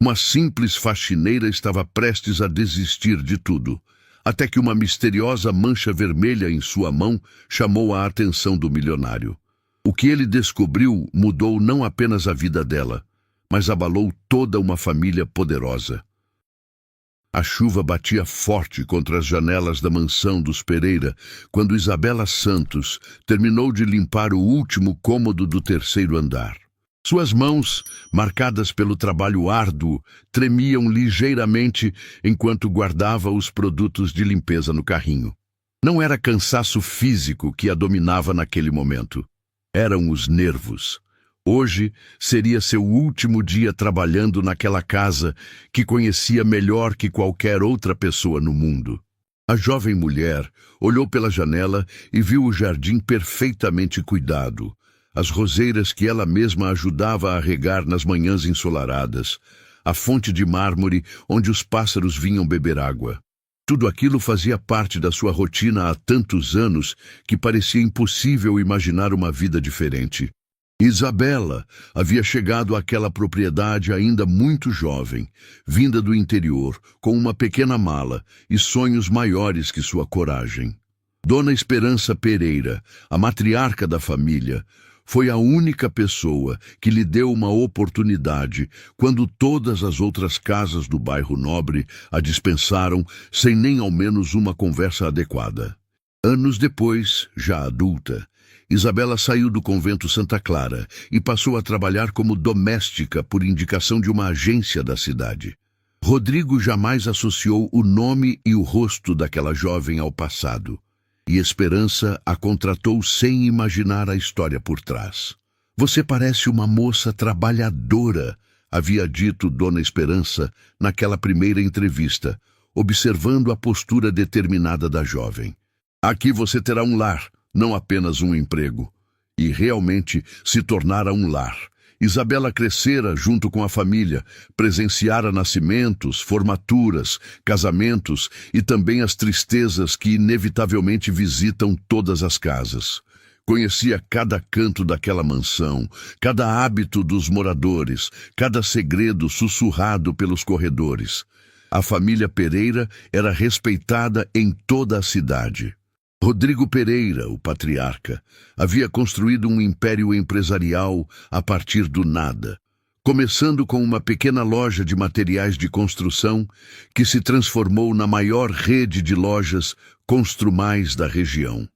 Uma simples faxineira estava prestes a desistir de tudo, até que uma misteriosa mancha vermelha em sua mão chamou a atenção do milionário. O que ele descobriu mudou não apenas a vida dela, mas abalou toda uma família poderosa. A chuva batia forte contra as janelas da mansão dos Pereira quando Isabela Santos terminou de limpar o último cômodo do terceiro andar. Suas mãos, marcadas pelo trabalho árduo, tremiam ligeiramente enquanto guardava os produtos de limpeza no carrinho. Não era cansaço físico que a dominava naquele momento. Eram os nervos. Hoje seria seu último dia trabalhando naquela casa que conhecia melhor que qualquer outra pessoa no mundo. A jovem mulher olhou pela janela e viu o jardim perfeitamente cuidado, as roseiras que ela mesma ajudava a regar nas manhãs ensolaradas, a fonte de mármore onde os pássaros vinham beber água. Tudo aquilo fazia parte da sua rotina há tantos anos que parecia impossível imaginar uma vida diferente. Isabela havia chegado àquela propriedade ainda muito jovem, vinda do interior, com uma pequena mala e sonhos maiores que sua coragem. Dona Esperança Pereira, a matriarca da família, foi a única pessoa que lhe deu uma oportunidade quando todas as outras casas do bairro Nobre a dispensaram sem nem ao menos uma conversa adequada. Anos depois, já adulta, Isabela saiu do convento Santa Clara e passou a trabalhar como doméstica por indicação de uma agência da cidade. Rodrigo jamais associou o nome e o rosto daquela jovem ao passado, e Esperança a contratou sem imaginar a história por trás. "Você parece uma moça trabalhadora", havia dito Dona Esperança naquela primeira entrevista, observando a postura determinada da jovem. "Aqui você terá um lar, não apenas um emprego." E realmente se tornara um lar. Isabela crescera junto com a família, presenciara nascimentos, formaturas, casamentos e também as tristezas que inevitavelmente visitam todas as casas. Conhecia cada canto daquela mansão, cada hábito dos moradores, cada segredo sussurrado pelos corredores. A família Pereira era respeitada em toda a cidade. Rodrigo Pereira, o patriarca, havia construído um império empresarial a partir do nada, começando com uma pequena loja de materiais de construção que se transformou na maior rede de lojas Construmais da região.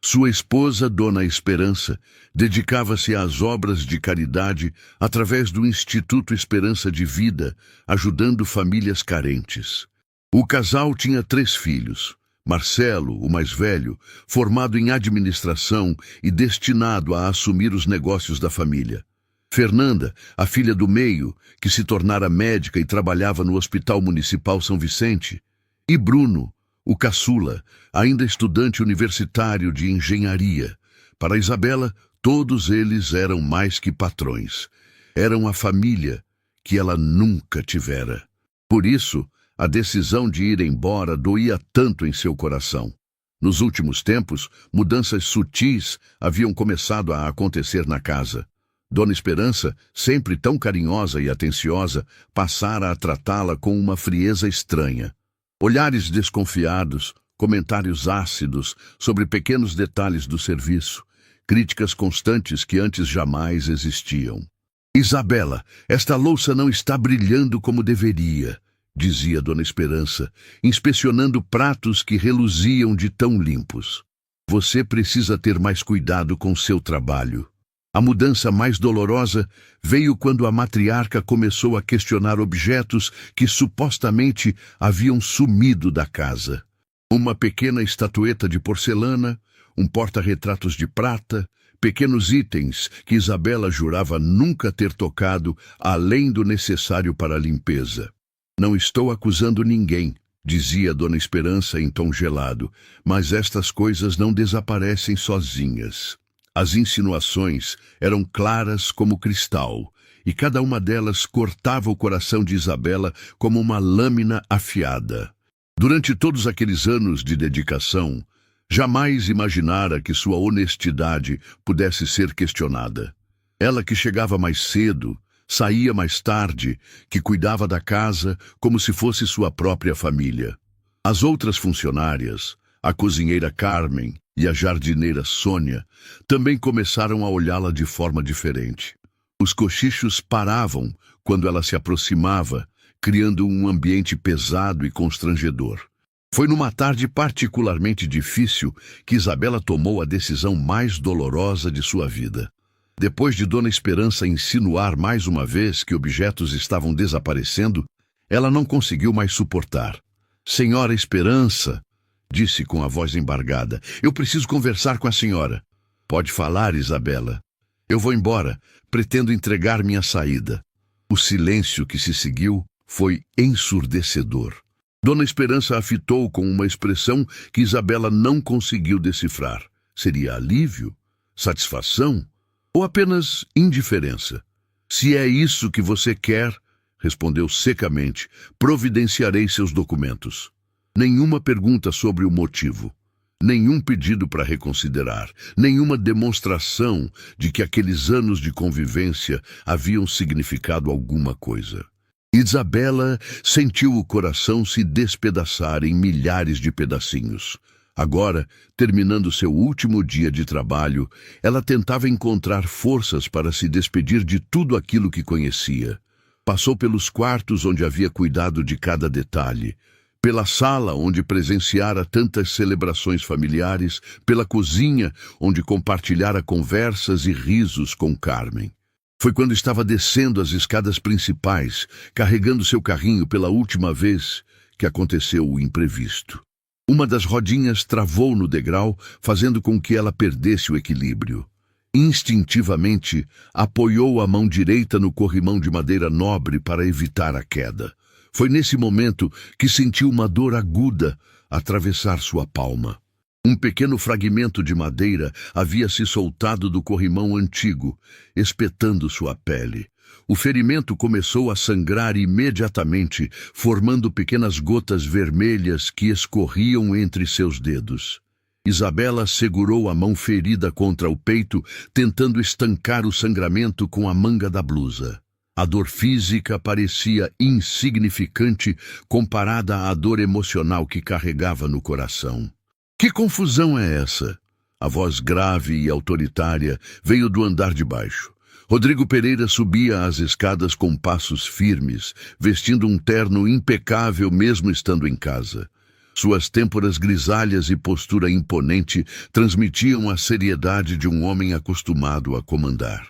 Sua esposa, Dona Esperança, dedicava-se às obras de caridade através do Instituto Esperança de Vida, ajudando famílias carentes. O casal tinha 3 filhos. Marcelo, o mais velho, formado em administração e destinado a assumir os negócios da família. Fernanda, a filha do meio, que se tornara médica e trabalhava no Hospital Municipal São Vicente. E Bruno, o caçula, ainda estudante universitário de engenharia. Para Isabela, todos eles eram mais que patrões. Eram a família que ela nunca tivera. Por isso, a decisão de ir embora doía tanto em seu coração. Nos últimos tempos, mudanças sutis haviam começado a acontecer na casa. Dona Esperança, sempre tão carinhosa e atenciosa, passara a tratá-la com uma frieza estranha. Olhares desconfiados, comentários ácidos sobre pequenos detalhes do serviço, críticas constantes que antes jamais existiam. "Isabela, esta louça não está brilhando como deveria", dizia Dona Esperança, inspecionando pratos que reluziam de tão limpos. "Você precisa ter mais cuidado com seu trabalho." A mudança mais dolorosa veio quando a matriarca começou a questionar objetos que supostamente haviam sumido da casa. Uma pequena estatueta de porcelana, um porta-retratos de prata, pequenos itens que Isabela jurava nunca ter tocado além do necessário para a limpeza. "Não estou acusando ninguém", dizia Dona Esperança em tom gelado, "mas estas coisas não desaparecem sozinhas." As insinuações eram claras como cristal, e cada uma delas cortava o coração de Isabela como uma lâmina afiada. Durante todos aqueles anos de dedicação, jamais imaginara que sua honestidade pudesse ser questionada. Ela que chegava mais cedo, Saía mais tarde, que cuidava da casa como se fosse sua própria família. As outras funcionárias, a cozinheira Carmen e a jardineira Sônia, também começaram a olhá-la de forma diferente. Os cochichos paravam quando ela se aproximava, criando um ambiente pesado e constrangedor. Foi numa tarde particularmente difícil que Isabela tomou a decisão mais dolorosa de sua vida. Depois de Dona Esperança insinuar mais uma vez que objetos estavam desaparecendo, ela não conseguiu mais suportar. "Senhora Esperança", disse com a voz embargada, "eu preciso conversar com a senhora." "Pode falar, Isabela. Eu vou embora, pretendo entregar minha saída." O silêncio que se seguiu foi ensurdecedor. Dona Esperança a fitou com uma expressão que Isabela não conseguiu decifrar. Seria alívio? Satisfação? Ou apenas indiferença? "Se é isso que você quer", respondeu secamente, "providenciarei seus documentos." Nenhuma pergunta sobre o motivo. Nenhum pedido para reconsiderar. Nenhuma demonstração de que aqueles anos de convivência haviam significado alguma coisa. Isabela sentiu o coração se despedaçar em milhares de pedacinhos. Agora, terminando seu último dia de trabalho, ela tentava encontrar forças para se despedir de tudo aquilo que conhecia. Passou pelos quartos onde havia cuidado de cada detalhe, pela sala onde presenciara tantas celebrações familiares, pela cozinha onde compartilhara conversas e risos com Carmen. Foi quando estava descendo as escadas principais, carregando seu carrinho pela última vez, que aconteceu o imprevisto. Uma das rodinhas travou no degrau, fazendo com que ela perdesse o equilíbrio. Instintivamente, apoiou a mão direita no corrimão de madeira nobre para evitar a queda. Foi nesse momento que sentiu uma dor aguda atravessar sua palma. Um pequeno fragmento de madeira havia se soltado do corrimão antigo, espetando sua pele. O ferimento começou a sangrar imediatamente, formando pequenas gotas vermelhas que escorriam entre seus dedos. Isabela segurou a mão ferida contra o peito, tentando estancar o sangramento com a manga da blusa. A dor física parecia insignificante comparada à dor emocional que carregava no coração. "Que confusão é essa?" A voz grave e autoritária veio do andar de baixo. Rodrigo Pereira subia as escadas com passos firmes, vestindo um terno impecável mesmo estando em casa. Suas têmporas grisalhas e postura imponente transmitiam a seriedade de um homem acostumado a comandar.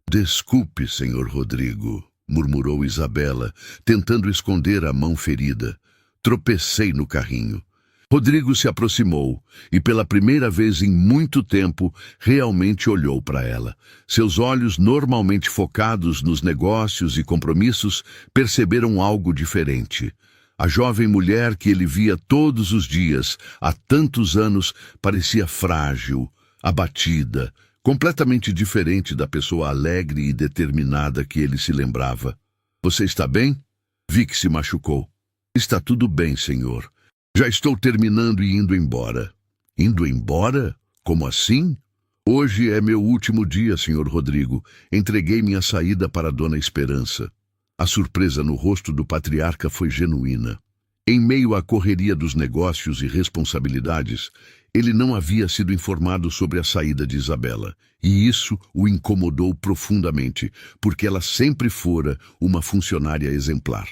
"Desculpe, senhor Rodrigo", murmurou Isabela, tentando esconder a mão ferida. "Tropecei no carrinho." Rodrigo se aproximou e, pela primeira vez em muito tempo, realmente olhou para ela. Seus olhos, normalmente focados nos negócios e compromissos, perceberam algo diferente. A jovem mulher que ele via todos os dias, há tantos anos, parecia frágil, abatida, completamente diferente da pessoa alegre e determinada que ele se lembrava. "Você está bem?" "Vi que se machucou." "Está tudo bem, senhor. Já estou terminando e indo embora." "Indo embora? Como assim?" "Hoje é meu último dia, senhor Rodrigo. Entreguei minha saída para Dona Esperança." A surpresa no rosto do patriarca foi genuína. Em meio à correria dos negócios e responsabilidades, ele não havia sido informado sobre a saída de Isabela, e isso o incomodou profundamente, porque ela sempre fora uma funcionária exemplar.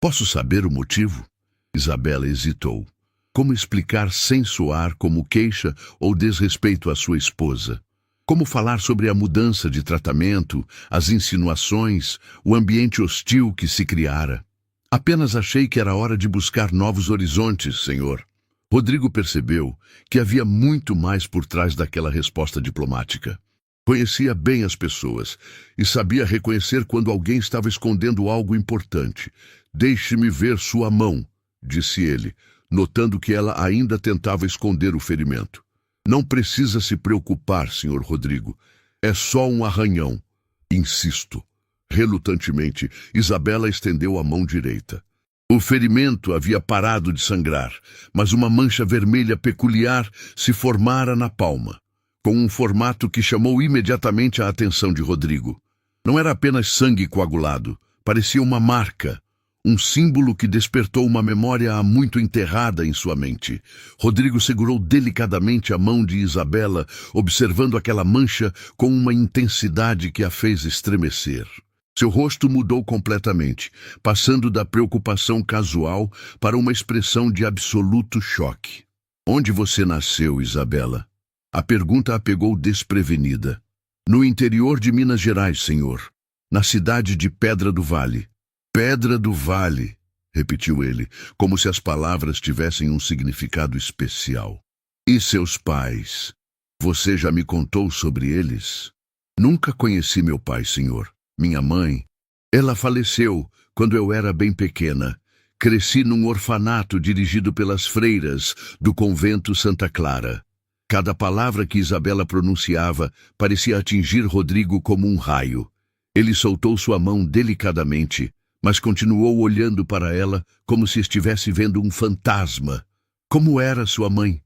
"Posso saber o motivo?" Isabela hesitou. Como explicar sem soar como queixa ou desrespeito à sua esposa? Como falar sobre a mudança de tratamento, as insinuações, o ambiente hostil que se criara? "Apenas achei que era hora de buscar novos horizontes, senhor." Rodrigo percebeu que havia muito mais por trás daquela resposta diplomática. Conhecia bem as pessoas e sabia reconhecer quando alguém estava escondendo algo importante. "Deixe-me ver sua mão", disse ele, notando que ela ainda tentava esconder o ferimento. "Não precisa se preocupar, senhor Rodrigo. É só um arranhão." "Insisto." Relutantemente, Isabela estendeu a mão direita. O ferimento havia parado de sangrar, mas uma mancha vermelha peculiar se formara na palma, com um formato que chamou imediatamente a atenção de Rodrigo. Não era apenas sangue coagulado, parecia uma marca, um símbolo que despertou uma memória há muito enterrada em sua mente. Rodrigo segurou delicadamente a mão de Isabela, observando aquela mancha com uma intensidade que a fez estremecer. Seu rosto mudou completamente, passando da preocupação casual para uma expressão de absoluto choque. Onde você nasceu, Isabela? A pergunta a pegou desprevenida. No interior de Minas Gerais, senhor. Na cidade de Pedra do Vale. Pedra do Vale, repetiu ele, como se as palavras tivessem um significado especial. E seus pais? Você já me contou sobre eles? Nunca conheci meu pai, senhor. Minha mãe, ela faleceu quando eu era bem pequena. Cresci num orfanato dirigido pelas freiras do convento Santa Clara. Cada palavra que Isabela pronunciava parecia atingir Rodrigo como um raio. Ele soltou sua mão delicadamente, mas continuou olhando para ela como se estivesse vendo um fantasma. Como era sua mãe?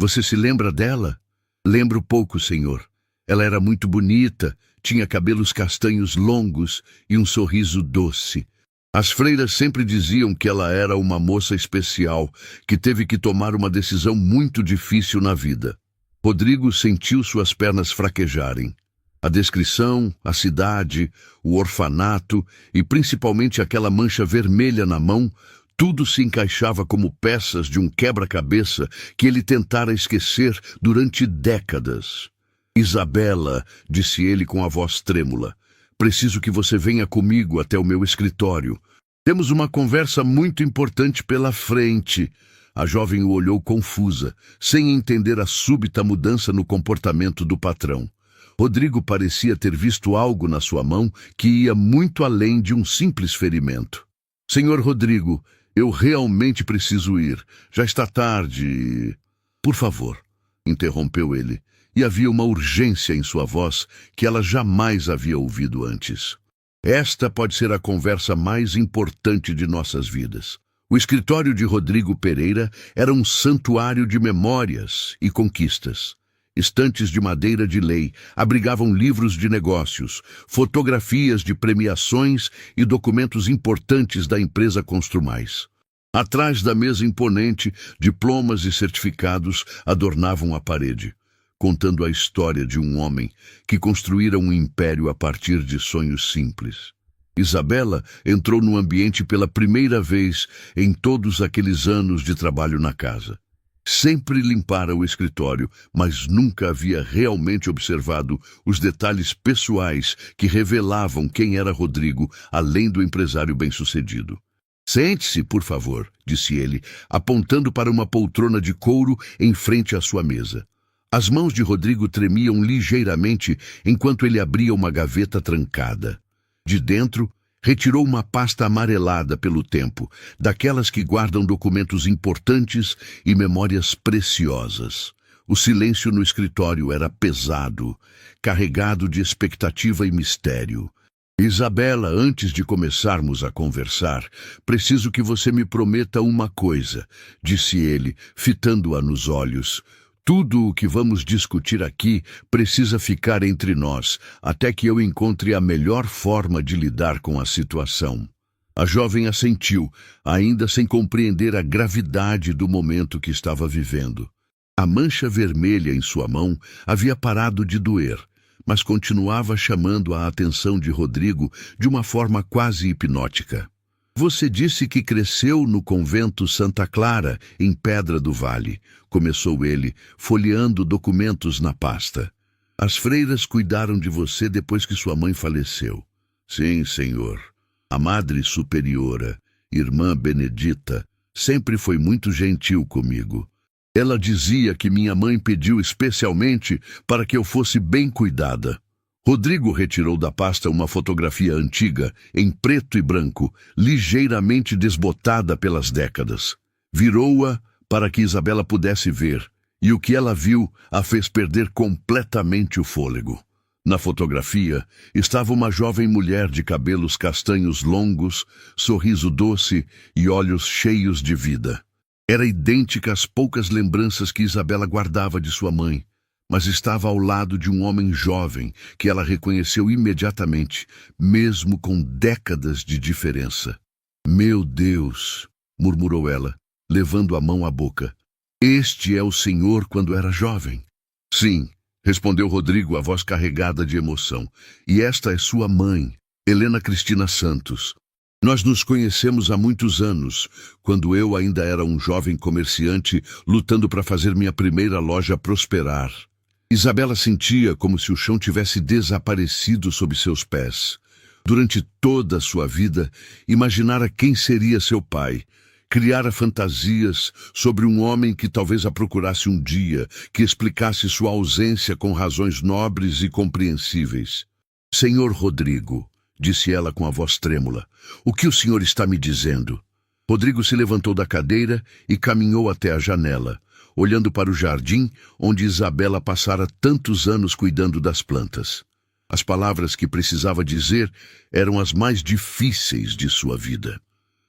Você se lembra dela? Lembro pouco, senhor. Ela era muito bonita, tinha cabelos castanhos longos e um sorriso doce. As freiras sempre diziam que ela era uma moça especial, que teve que tomar uma decisão muito difícil na vida. Rodrigo sentiu suas pernas fraquejarem. A descrição, a cidade, o orfanato e principalmente aquela mancha vermelha na mão, tudo se encaixava como peças de um quebra-cabeça que ele tentara esquecer durante décadas. Isabela, disse ele com a voz trêmula, preciso que você venha comigo até o meu escritório. Temos uma conversa muito importante pela frente. A jovem o olhou confusa, sem entender a súbita mudança no comportamento do patrão. Rodrigo parecia ter visto algo na sua mão que ia muito além de um simples ferimento. Senhor Rodrigo, eu realmente preciso ir. Já está tarde. Por favor, interrompeu ele, e havia uma urgência em sua voz que ela jamais havia ouvido antes. Esta pode ser a conversa mais importante de nossas vidas. O escritório de Rodrigo Pereira era um santuário de memórias e conquistas. Estantes de madeira de lei abrigavam livros de negócios, fotografias de premiações e documentos importantes da empresa Construmais. Atrás da mesa imponente, diplomas e certificados adornavam a parede, contando a história de um homem que construíra um império a partir de sonhos simples. Isabela entrou no ambiente pela primeira vez em todos aqueles anos de trabalho na casa. Sempre limpara o escritório, mas nunca havia realmente observado os detalhes pessoais que revelavam quem era Rodrigo, além do empresário bem-sucedido. Sente-se, por favor, disse ele, apontando para uma poltrona de couro em frente à sua mesa. As mãos de Rodrigo tremiam ligeiramente enquanto ele abria uma gaveta trancada. De dentro, retirou uma pasta amarelada pelo tempo, daquelas que guardam documentos importantes e memórias preciosas. O silêncio no escritório era pesado, carregado de expectativa e mistério. Isabela, antes de começarmos a conversar, preciso que você me prometa uma coisa, disse ele, fitando-a nos olhos. Tudo o que vamos discutir aqui precisa ficar entre nós, até que eu encontre a melhor forma de lidar com a situação. A jovem assentiu, ainda sem compreender a gravidade do momento que estava vivendo. A mancha vermelha em sua mão havia parado de doer, mas continuava chamando a atenção de Rodrigo de uma forma quase hipnótica. Você disse que cresceu no convento Santa Clara, em Pedra do Vale, começou ele, folheando documentos na pasta. As freiras cuidaram de você depois que sua mãe faleceu. Sim, senhor. A Madre Superiora, Irmã Benedita, sempre foi muito gentil comigo. Ela dizia que minha mãe pediu especialmente para que eu fosse bem cuidada. Rodrigo retirou da pasta uma fotografia antiga, em preto e branco, ligeiramente desbotada pelas décadas. Virou-a para que Isabela pudesse ver, e o que ela viu a fez perder completamente o fôlego. Na fotografia estava uma jovem mulher de cabelos castanhos longos, sorriso doce e olhos cheios de vida. Era idêntica às poucas lembranças que Isabela guardava de sua mãe. mas estava ao lado de um homem jovem que ela reconheceu imediatamente, mesmo com décadas de diferença. Meu Deus, murmurou ela, levando a mão à boca. Este é o senhor quando era jovem? Sim, respondeu Rodrigo, a voz carregada de emoção. E esta é sua mãe, Helena Cristina Santos. Nós nos conhecemos há muitos anos, quando eu ainda era um jovem comerciante lutando para fazer minha primeira loja prosperar. Isabela sentia como se o chão tivesse desaparecido sob seus pés. Durante toda a sua vida, imaginara quem seria seu pai. Criara fantasias sobre um homem que talvez a procurasse um dia, que explicasse sua ausência com razões nobres e compreensíveis. Senhor Rodrigo, disse ela com a voz trêmula, o que o senhor está me dizendo? Rodrigo se levantou da cadeira e caminhou até a janela, olhando para o jardim onde Isabela passara tantos anos cuidando das plantas. As palavras que precisava dizer eram as mais difíceis de sua vida.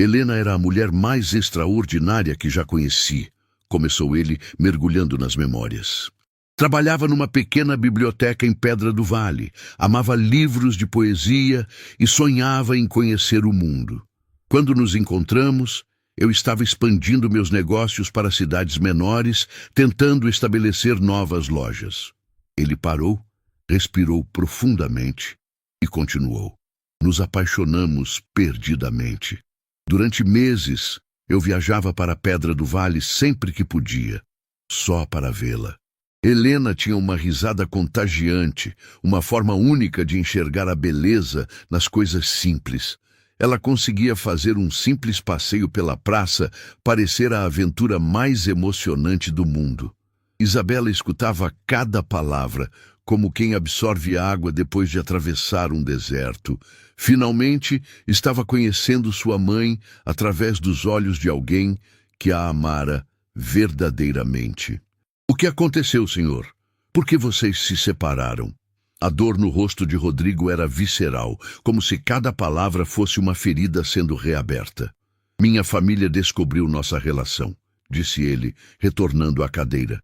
Helena era a mulher mais extraordinária que já conheci, começou ele, mergulhando nas memórias. Trabalhava numa pequena biblioteca em Pedra do Vale, amava livros de poesia e sonhava em conhecer o mundo. Quando nos encontramos, eu estava expandindo meus negócios para cidades menores, tentando estabelecer novas lojas. Ele parou, respirou profundamente e continuou. Nos apaixonamos perdidamente. Durante meses, eu viajava para a Pedra do Vale sempre que podia, só para vê-la. Helena tinha uma risada contagiante, uma forma única de enxergar a beleza nas coisas simples. Ela conseguia fazer um simples passeio pela praça parecer a aventura mais emocionante do mundo. Isabela escutava cada palavra, como quem absorve água depois de atravessar um deserto. Finalmente, estava conhecendo sua mãe através dos olhos de alguém que a amara verdadeiramente. O que aconteceu, senhor? Por que vocês se separaram? A dor no rosto de Rodrigo era visceral, como se cada palavra fosse uma ferida sendo reaberta. Minha família descobriu nossa relação, disse ele, retornando à cadeira.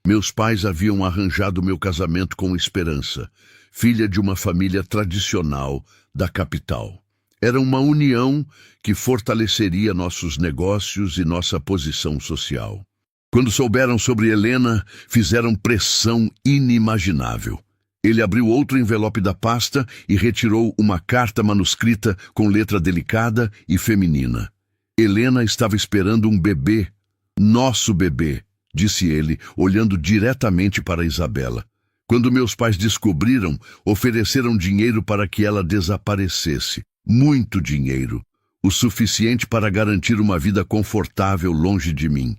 Meus pais haviam arranjado meu casamento com Esperança, filha de uma família tradicional da capital. Era uma união que fortaleceria nossos negócios e nossa posição social. Quando souberam sobre Helena, fizeram pressão inimaginável. Ele abriu outro envelope da pasta e retirou uma carta manuscrita com letra delicada e feminina. Helena estava esperando um bebê, nosso bebê, disse ele, olhando diretamente para Isabela. Quando meus pais descobriram, ofereceram dinheiro para que ela desaparecesse. Muito dinheiro. O suficiente para garantir uma vida confortável longe de mim.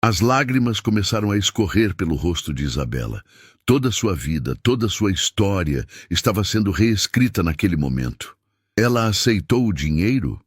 As lágrimas começaram a escorrer pelo rosto de Isabela. Toda sua vida, toda sua história estava sendo reescrita naquele momento. Ela aceitou o dinheiro?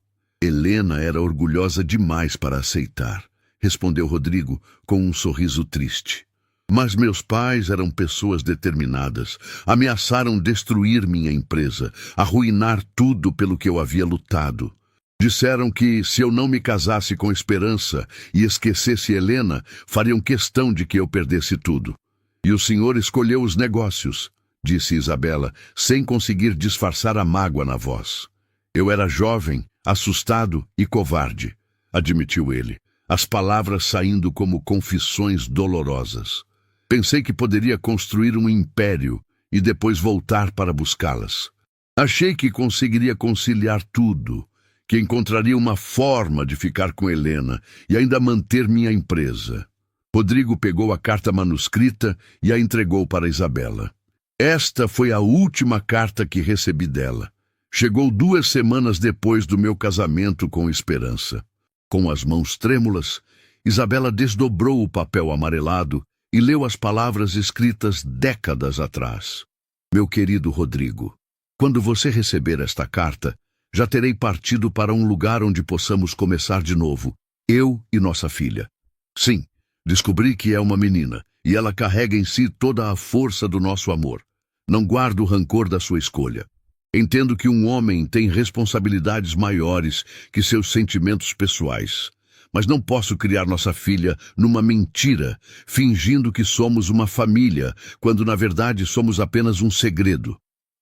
Helena era orgulhosa demais para aceitar, respondeu Rodrigo com um sorriso triste. Mas meus pais eram pessoas determinadas. Ameaçaram destruir minha empresa, arruinar tudo pelo que eu havia lutado. Disseram que, se eu não me casasse com Esperança e esquecesse Helena, fariam questão de que eu perdesse tudo. E o senhor escolheu os negócios, disse Isabela, sem conseguir disfarçar a mágoa na voz. Eu era jovem, assustado e covarde, admitiu ele, as palavras saindo como confissões dolorosas. Pensei que poderia construir um império e depois voltar para buscá-las. Achei que conseguiria conciliar tudo, que encontraria uma forma de ficar com Helena e ainda manter minha empresa. Rodrigo pegou a carta manuscrita e a entregou para Isabela. Esta foi a última carta que recebi dela. Chegou 2 semanas depois do meu casamento com Esperança. Com as mãos trêmulas, Isabela desdobrou o papel amarelado e leu as palavras escritas décadas atrás. Meu querido Rodrigo, quando você receber esta carta, já terei partido para um lugar onde possamos começar de novo, eu e nossa filha. Sim, descobri que é uma menina, e ela carrega em si toda a força do nosso amor. Não guardo o rancor da sua escolha. Entendo que um homem tem responsabilidades maiores que seus sentimentos pessoais, Mas não posso criar nossa filha numa mentira, fingindo que somos uma família, quando na verdade somos apenas um segredo.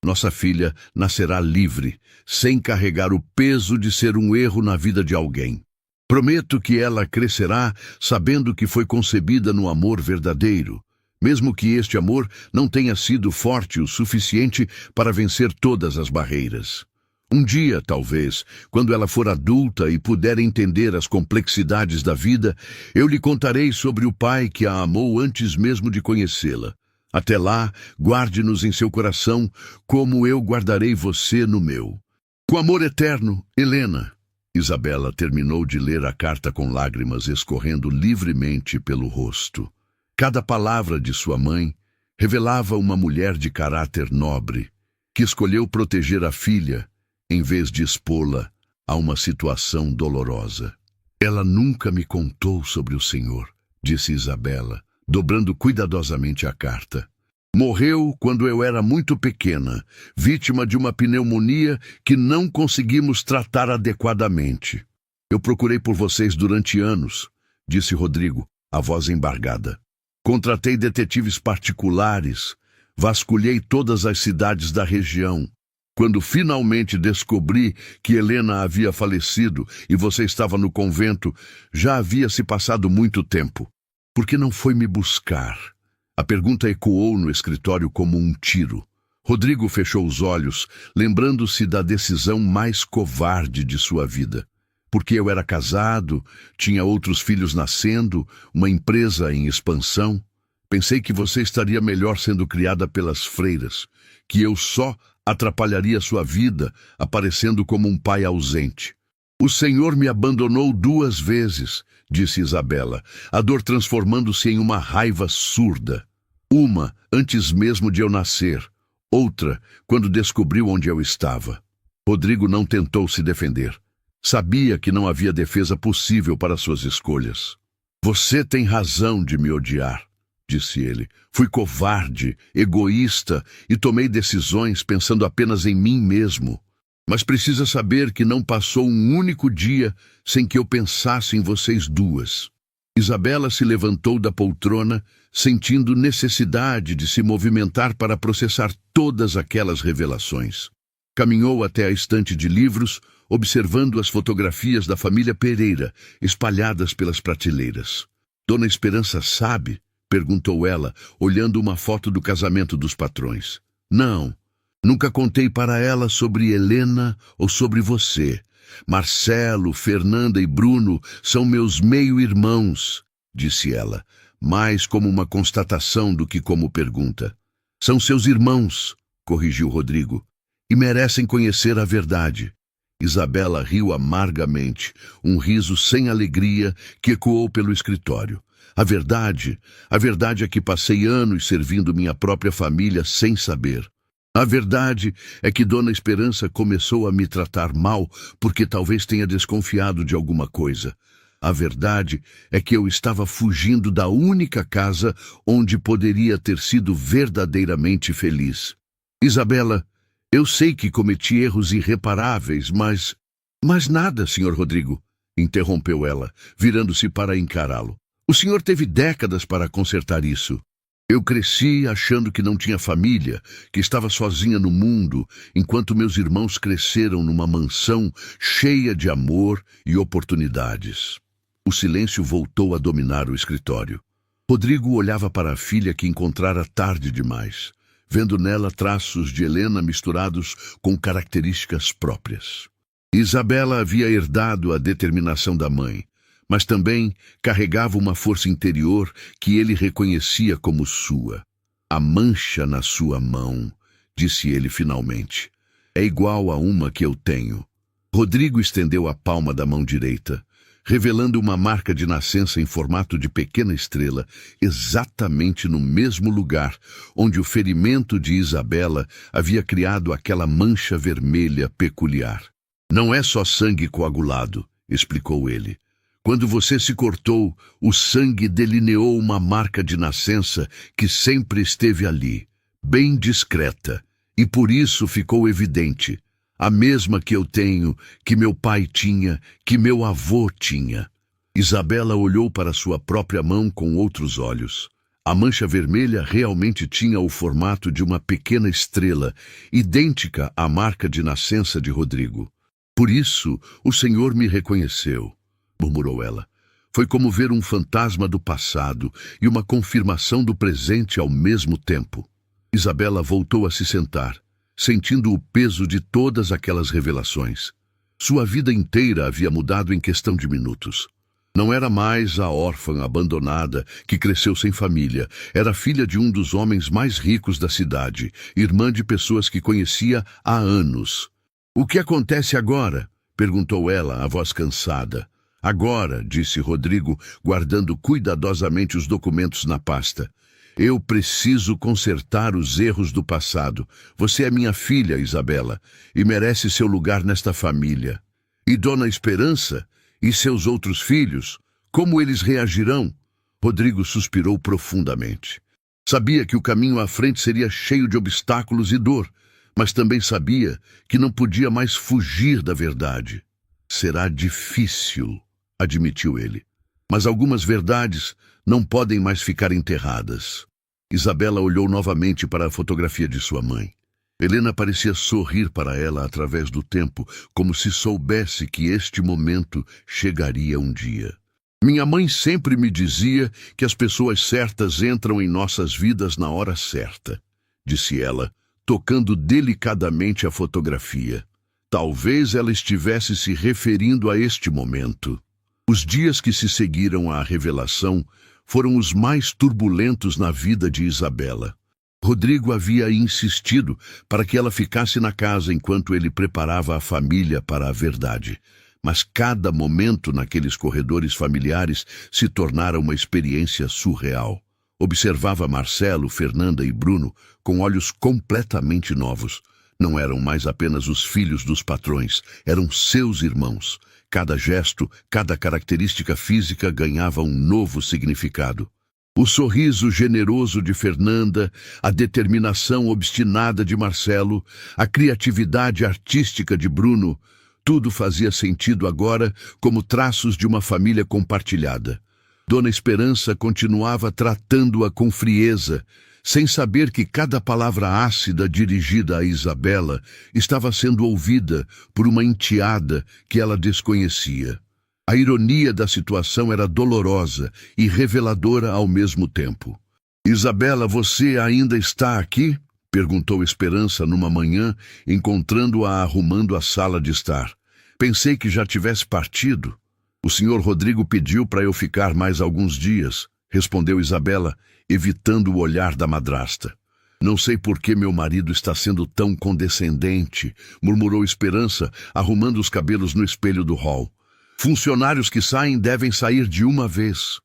Nossa filha nascerá livre, sem carregar o peso de ser um erro na vida de alguém. Prometo que ela crescerá sabendo que foi concebida no amor verdadeiro, mesmo que este amor não tenha sido forte o suficiente para vencer todas as barreiras. Um dia, talvez, quando ela for adulta e puder entender as complexidades da vida, eu lhe contarei sobre o pai que a amou antes mesmo de conhecê-la. Até lá, guarde-nos em seu coração, como eu guardarei você no meu. Com amor eterno, Helena. Isabela terminou de ler a carta com lágrimas escorrendo livremente pelo rosto. Cada palavra de sua mãe revelava uma mulher de caráter nobre, que escolheu proteger a filha, em vez de expô-la a uma situação dolorosa. Ela nunca me contou sobre o Senhor, disse Isabela, dobrando cuidadosamente a carta. Morreu quando eu era muito pequena, vítima de uma pneumonia que não conseguimos tratar adequadamente. Eu procurei por vocês durante anos, disse Rodrigo, a voz embargada. Contratei detetives particulares, vasculhei todas as cidades da região. Quando finalmente descobri que Helena havia falecido e você estava no convento, já havia se passado muito tempo. Por que não foi me buscar? A pergunta ecoou no escritório como um tiro. Rodrigo fechou os olhos, lembrando-se da decisão mais covarde de sua vida. Porque eu era casado, tinha outros filhos nascendo, uma empresa em expansão. Pensei que você estaria melhor sendo criada pelas freiras, que eu só atrapalharia sua vida, aparecendo como um pai ausente. O Senhor me abandonou 2 vezes, disse Isabela, a dor transformando-se em uma raiva surda. Uma, antes mesmo de eu nascer. Outra, quando descobriu onde eu estava. Rodrigo não tentou se defender. Sabia que não havia defesa possível para suas escolhas. Você tem razão de me odiar, disse ele. Fui covarde, egoísta e tomei decisões pensando apenas em mim mesmo. Mas precisa saber que não passou um único dia sem que eu pensasse em vocês duas. Isabela se levantou da poltrona, sentindo necessidade de se movimentar para processar todas aquelas revelações. Caminhou até a estante de livros, observando as fotografias da família Pereira, espalhadas pelas prateleiras. Dona Esperança sabe? Perguntou ela, olhando uma foto do casamento dos patrões. Não, nunca contei para ela sobre Helena ou sobre você. Marcelo, Fernanda e Bruno são meus meio-irmãos, disse ela, mais como uma constatação do que como pergunta. São seus irmãos, corrigiu Rodrigo, e merecem conhecer a verdade. Isabela riu amargamente, um riso sem alegria que ecoou pelo escritório. A verdade é que passei anos servindo minha própria família sem saber. A verdade é que Dona Esperança começou a me tratar mal porque talvez tenha desconfiado de alguma coisa. A verdade é que eu estava fugindo da única casa onde poderia ter sido verdadeiramente feliz. Isabela, eu sei que cometi erros irreparáveis, mas... Mas nada, Sr. Rodrigo, interrompeu ela, virando-se para encará-lo. O senhor teve décadas para consertar isso. Eu cresci achando que não tinha família, que estava sozinha no mundo, enquanto meus irmãos cresceram numa mansão cheia de amor e oportunidades. O silêncio voltou a dominar o escritório. Rodrigo olhava para a filha que encontrara tarde demais, vendo nela traços de Helena misturados com características próprias. Isabela havia herdado a determinação da mãe, mas também carregava uma força interior que ele reconhecia como sua. A mancha na sua mão, disse ele finalmente, é igual a uma que eu tenho. Rodrigo estendeu a palma da mão direita, revelando uma marca de nascença em formato de pequena estrela, exatamente no mesmo lugar onde o ferimento de Isabela havia criado aquela mancha vermelha peculiar. Não é só sangue coagulado, explicou ele. Quando você se cortou, o sangue delineou uma marca de nascença que sempre esteve ali, bem discreta, e por isso ficou evidente. A mesma que eu tenho, que meu pai tinha, que meu avô tinha. Isabela olhou para sua própria mão com outros olhos. A mancha vermelha realmente tinha o formato de uma pequena estrela, idêntica à marca de nascença de Rodrigo. "Por isso, o Senhor me reconheceu", murmurou ela. Foi como ver um fantasma do passado e uma confirmação do presente ao mesmo tempo. Isabela voltou a se sentar, sentindo o peso de todas aquelas revelações. Sua vida inteira havia mudado em questão de minutos. Não era mais a órfã abandonada que cresceu sem família. Era filha de um dos homens mais ricos da cidade, irmã de pessoas que conhecia há anos. "O que acontece agora?", perguntou ela, a voz cansada. "Agora", disse Rodrigo, guardando cuidadosamente os documentos na pasta. "Eu preciso consertar os erros do passado. Você é minha filha, Isabela, e merece seu lugar nesta família. E Dona Esperança? E seus outros filhos? Como eles reagirão?" Rodrigo suspirou profundamente. Sabia que o caminho à frente seria cheio de obstáculos e dor, mas também sabia que não podia mais fugir da verdade. "Será difícil", admitiu ele. "Mas algumas verdades não podem mais ficar enterradas." Isabela olhou novamente para a fotografia de sua mãe. Helena parecia sorrir para ela através do tempo, como se soubesse que este momento chegaria um dia. "Minha mãe sempre me dizia que as pessoas certas entram em nossas vidas na hora certa", disse ela, tocando delicadamente a fotografia. Talvez ela estivesse se referindo a este momento. Os dias que se seguiram à revelação foram os mais turbulentos na vida de Isabela. Rodrigo havia insistido para que ela ficasse na casa enquanto ele preparava a família para a verdade. Mas cada momento naqueles corredores familiares se tornara uma experiência surreal. Observava Marcelo, Fernanda e Bruno com olhos completamente novos. Não eram mais apenas os filhos dos patrões, eram seus irmãos. Cada gesto, cada característica física ganhava um novo significado. O sorriso generoso de Fernanda, a determinação obstinada de Marcelo, a criatividade artística de Bruno, tudo fazia sentido agora como traços de uma família compartilhada. Dona Esperança continuava tratando-a com frieza, sem saber que cada palavra ácida dirigida a Isabela estava sendo ouvida por uma enteada que ela desconhecia. A ironia da situação era dolorosa e reveladora ao mesmo tempo. "Isabela, você ainda está aqui?", perguntou Esperança numa manhã, encontrando-a arrumando a sala de estar. "Pensei que já tivesse partido." "O senhor Rodrigo pediu para eu ficar mais alguns dias", respondeu Isabela, evitando o olhar da madrasta. "Não sei por que meu marido está sendo tão condescendente", murmurou Esperança, arrumando os cabelos no espelho do hall. "Funcionários que saem devem sair de uma vez.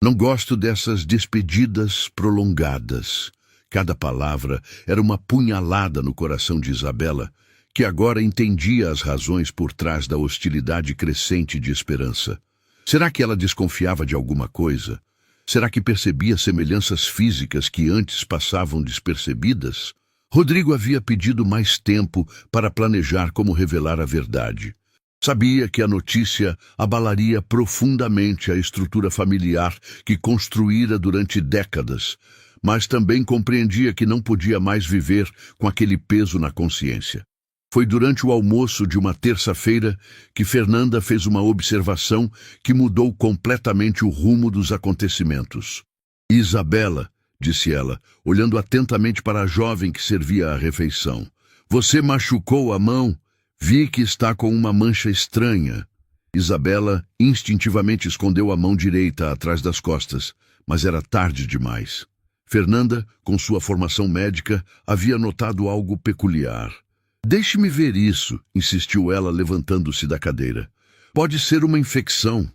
Não gosto dessas despedidas prolongadas." Cada palavra era uma punhalada no coração de Isabela, que agora entendia as razões por trás da hostilidade crescente de Esperança. Será que ela desconfiava de alguma coisa? Será que percebia semelhanças físicas que antes passavam despercebidas? Rodrigo havia pedido mais tempo para planejar como revelar a verdade. Sabia que a notícia abalaria profundamente a estrutura familiar que construíra durante décadas, mas também compreendia que não podia mais viver com aquele peso na consciência. Foi durante o almoço de uma terça-feira que Fernanda fez uma observação que mudou completamente o rumo dos acontecimentos. "Isabela", disse ela, olhando atentamente para a jovem que servia a refeição, "você machucou a mão? Vi que está com uma mancha estranha." Isabela instintivamente escondeu a mão direita atrás das costas, mas era tarde demais. Fernanda, com sua formação médica, havia notado algo peculiar. "Deixe-me ver isso", insistiu ela, levantando-se da cadeira. "Pode ser uma infecção."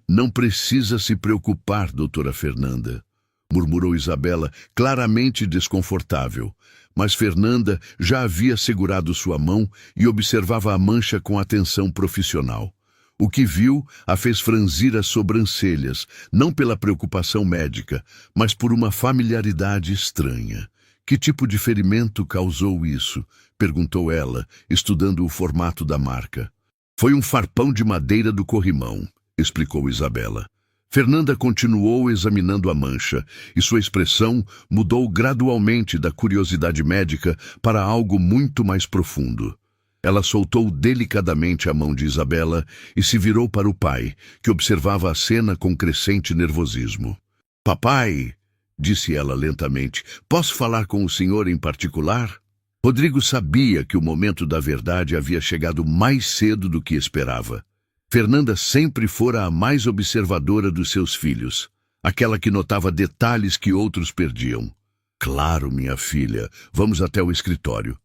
Não precisa se preocupar, doutora Fernanda", murmurou Isabela, claramente desconfortável. Mas Fernanda já havia segurado sua mão e observava a mancha com atenção profissional. O que viu a fez franzir as sobrancelhas, não pela preocupação médica, mas por uma familiaridade estranha. "Que tipo de ferimento causou isso?", perguntou ela, estudando o formato da marca. "Foi um farpão de madeira do corrimão", explicou Isabela. Fernanda continuou examinando a mancha, e sua expressão mudou gradualmente da curiosidade médica para algo muito mais profundo. Ela soltou delicadamente a mão de Isabela e se virou para o pai, que observava a cena com crescente nervosismo. "Papai", disse ela lentamente, "posso falar com o senhor em particular?" Rodrigo sabia que o momento da verdade havia chegado mais cedo do que esperava. Fernanda sempre fora a mais observadora dos seus filhos, aquela que notava detalhes que outros perdiam. "Claro, minha filha, vamos até o escritório."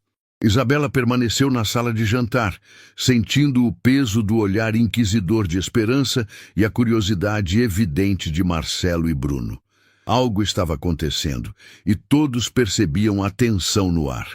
Isabela permaneceu na sala de jantar, sentindo o peso do olhar inquisidor de Esperança e a curiosidade evidente de Marcelo e Bruno. Algo estava acontecendo, e todos percebiam a tensão no ar.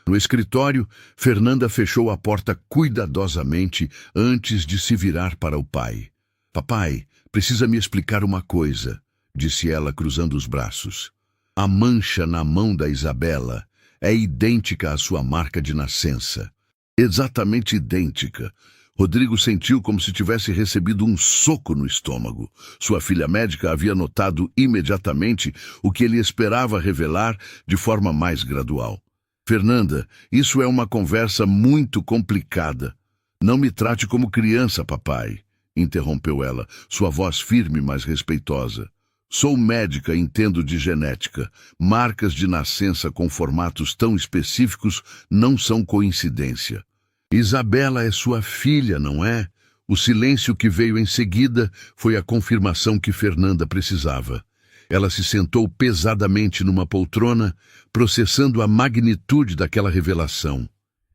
No escritório, Fernanda fechou a porta cuidadosamente antes de se virar para o pai. "Papai, precisa me explicar uma coisa", disse ela cruzando os braços. "A mancha na mão da Isabela é idêntica à sua marca de nascença." Exatamente idêntica. Rodrigo sentiu como se tivesse recebido um soco no estômago. Sua filha médica havia notado imediatamente o que ele esperava revelar de forma mais gradual. "Fernanda, isso é uma conversa muito complicada." "Não me trate como criança, papai", interrompeu ela, sua voz firme, mas respeitosa. "Sou médica e entendo de genética. Marcas de nascença com formatos tão específicos não são coincidência." "Isabela é sua filha, não é?" O silêncio que veio em seguida foi a confirmação que Fernanda precisava. Ela se sentou pesadamente numa poltrona, processando a magnitude daquela revelação.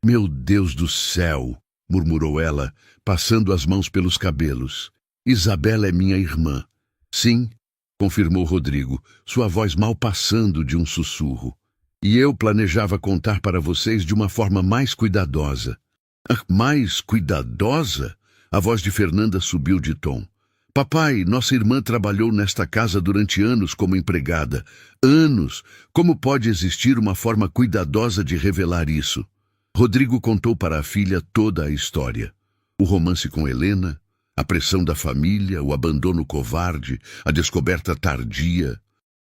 "Meu Deus do céu!" murmurou ela, passando as mãos pelos cabelos. "Isabela é minha irmã." "Sim", confirmou Rodrigo, sua voz mal passando de um sussurro. "E eu planejava contar para vocês de uma forma mais cuidadosa." "Mais cuidadosa?" A voz de Fernanda subiu de tom. "Papai, nossa irmã trabalhou nesta casa durante anos como empregada. Anos! Como pode existir uma forma cuidadosa de revelar isso?" Rodrigo contou para a filha toda a história. O romance com Helena, a pressão da família, o abandono covarde, a descoberta tardia.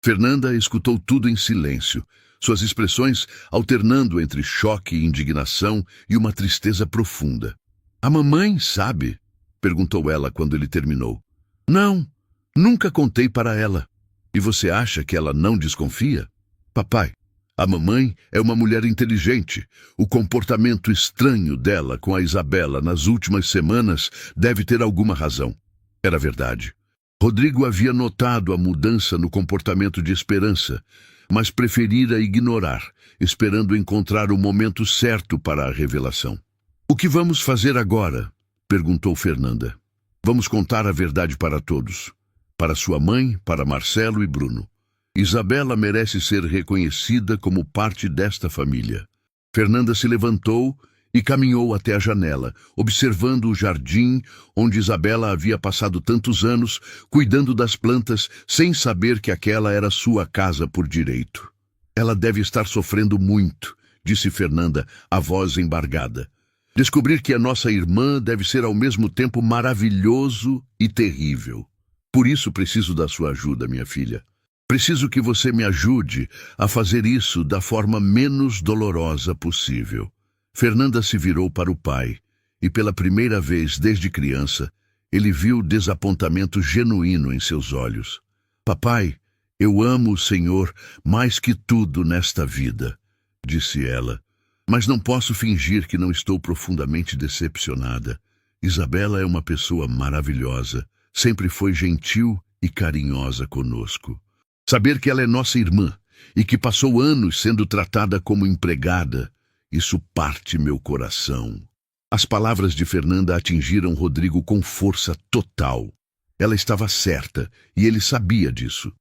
Fernanda escutou tudo em silêncio, suas expressões alternando entre choque e indignação e uma tristeza profunda. "A mamãe sabe?" perguntou ela quando ele terminou. "Não, nunca contei para ela." "E você acha que ela não desconfia?" "Papai, a mamãe é uma mulher inteligente. O comportamento estranho dela com a Isabela nas últimas semanas deve ter alguma razão." Era verdade. Rodrigo havia notado a mudança no comportamento de Esperança, mas preferira ignorar, esperando encontrar o momento certo para a revelação. "O que vamos fazer agora?" perguntou Fernanda. "Vamos contar a verdade para todos. Para sua mãe, para Marcelo e Bruno. Isabela merece ser reconhecida como parte desta família." Fernanda se levantou e caminhou até a janela, observando o jardim onde Isabela havia passado tantos anos, cuidando das plantas, sem saber que aquela era sua casa por direito. "Ela deve estar sofrendo muito", disse Fernanda, a voz embargada. "Descobrir que é nossa irmã deve ser ao mesmo tempo maravilhoso e terrível. Por isso preciso da sua ajuda, minha filha. Preciso que você me ajude a fazer isso da forma menos dolorosa possível." Fernanda se virou para o pai, e pela primeira vez desde criança, ele viu desapontamento genuíno em seus olhos. "Papai, eu amo o Senhor mais que tudo nesta vida", disse ela. "Mas não posso fingir que não estou profundamente decepcionada. Isabela é uma pessoa maravilhosa, sempre foi gentil e carinhosa conosco. Saber que ela é nossa irmã e que passou anos sendo tratada como empregada, isso parte meu coração." As palavras de Fernanda atingiram Rodrigo com força total. Ela estava certa, e ele sabia disso.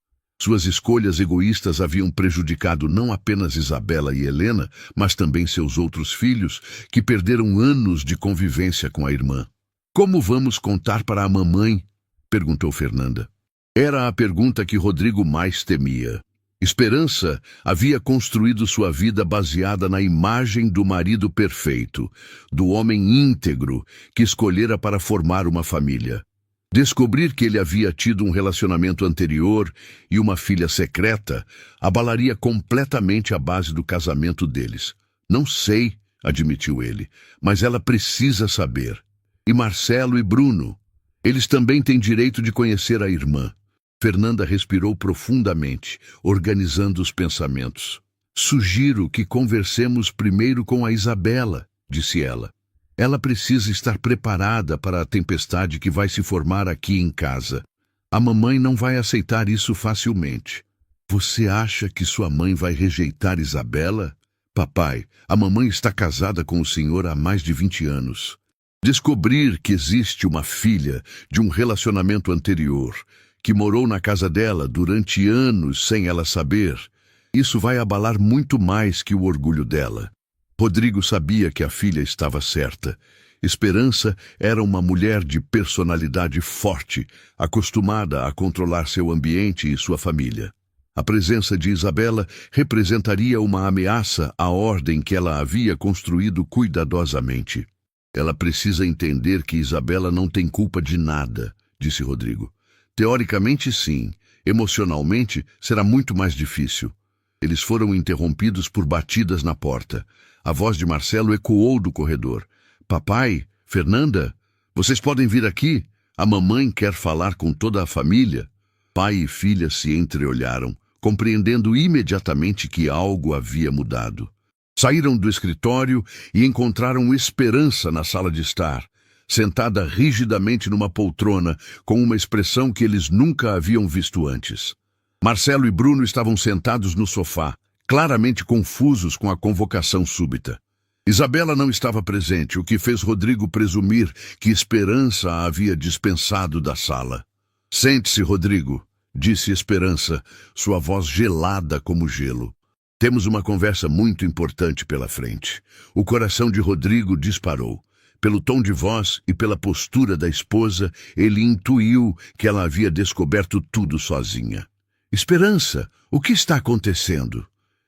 Suas escolhas egoístas haviam prejudicado não apenas Isabela e Helena, mas também seus outros filhos, que perderam anos de convivência com a irmã. "Como vamos contar para a mamãe?" perguntou Fernanda. Era a pergunta que Rodrigo mais temia. Esperança havia construído sua vida baseada na imagem do marido perfeito, do homem íntegro que escolhera para formar uma família. Descobrir que ele havia tido um relacionamento anterior e uma filha secreta abalaria completamente a base do casamento deles. Não sei, admitiu ele, mas ela precisa saber. E Marcelo e Bruno? Eles também têm direito de conhecer a irmã. Fernanda respirou profundamente, organizando os pensamentos. Sugiro que conversemos primeiro com a Isabela, disse ela. Ela precisa estar preparada para a tempestade que vai se formar aqui em casa. A mamãe não vai aceitar isso facilmente. Você acha que sua mãe vai rejeitar Isabela? Papai, a mamãe está casada com o senhor há mais de 20 anos. Descobrir que existe uma filha de um relacionamento anterior, que morou na casa dela durante anos sem ela saber, isso vai abalar muito mais que o orgulho dela. Rodrigo sabia que a filha estava certa. Esperança era uma mulher de personalidade forte, acostumada a controlar seu ambiente e sua família. A presença de Isabela representaria uma ameaça à ordem que ela havia construído cuidadosamente. Ela precisa entender que Isabela não tem culpa de nada, disse Rodrigo. Teoricamente, sim. Emocionalmente, será muito mais difícil. Eles foram interrompidos por batidas na porta. A voz de Marcelo ecoou do corredor. Papai, Fernanda, vocês podem vir aqui? A mamãe quer falar com toda a família. Pai e filha se entreolharam, compreendendo imediatamente que algo havia mudado. Saíram do escritório e encontraram Esperança na sala de estar, sentada rigidamente numa poltrona, com uma expressão que eles nunca haviam visto antes. Marcelo e Bruno estavam sentados no sofá, claramente confusos com a convocação súbita. Isabela não estava presente, o que fez Rodrigo presumir que Esperança a havia dispensado da sala. Sente-se, Rodrigo, disse Esperança, sua voz gelada como gelo. Temos uma conversa muito importante pela frente. O coração de Rodrigo disparou. Pelo tom de voz e pela postura da esposa, ele intuiu que ela havia descoberto tudo sozinha. Esperança, o que está acontecendo?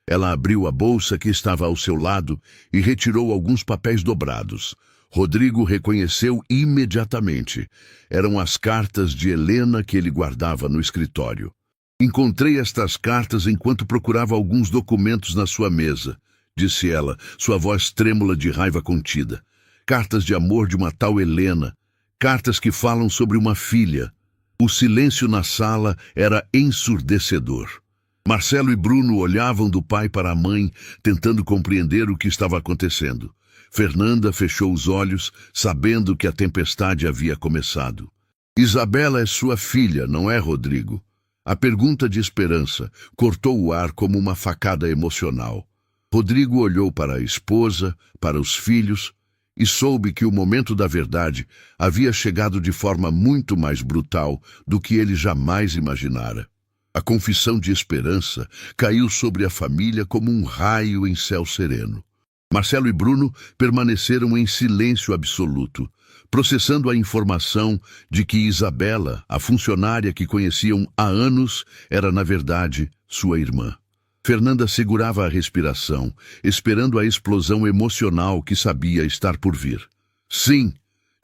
Ela abriu a bolsa que estava ao seu lado e retirou alguns papéis dobrados. Rodrigo reconheceu imediatamente. Eram as cartas de Helena que ele guardava no escritório. Encontrei estas cartas enquanto procurava alguns documentos na sua mesa, disse ela, sua voz trêmula de raiva contida. Cartas de amor de uma tal Helena. Cartas que falam sobre uma filha. O silêncio na sala era ensurdecedor. Marcelo e Bruno olhavam do pai para a mãe, tentando compreender o que estava acontecendo. Fernanda fechou os olhos, sabendo que a tempestade havia começado. Isabela é sua filha, não é, Rodrigo? A pergunta de Esperança cortou o ar como uma facada emocional. Rodrigo olhou para a esposa, para os filhos, e soube que o momento da verdade havia chegado de forma muito mais brutal do que ele jamais imaginara. A confissão de Esperança caiu sobre a família como um raio em céu sereno. Marcelo e Bruno permaneceram em silêncio absoluto, processando a informação de que Isabela, a funcionária que conheciam há anos, era, na verdade, sua irmã. Fernanda segurava a respiração, esperando a explosão emocional que sabia estar por vir. Sim,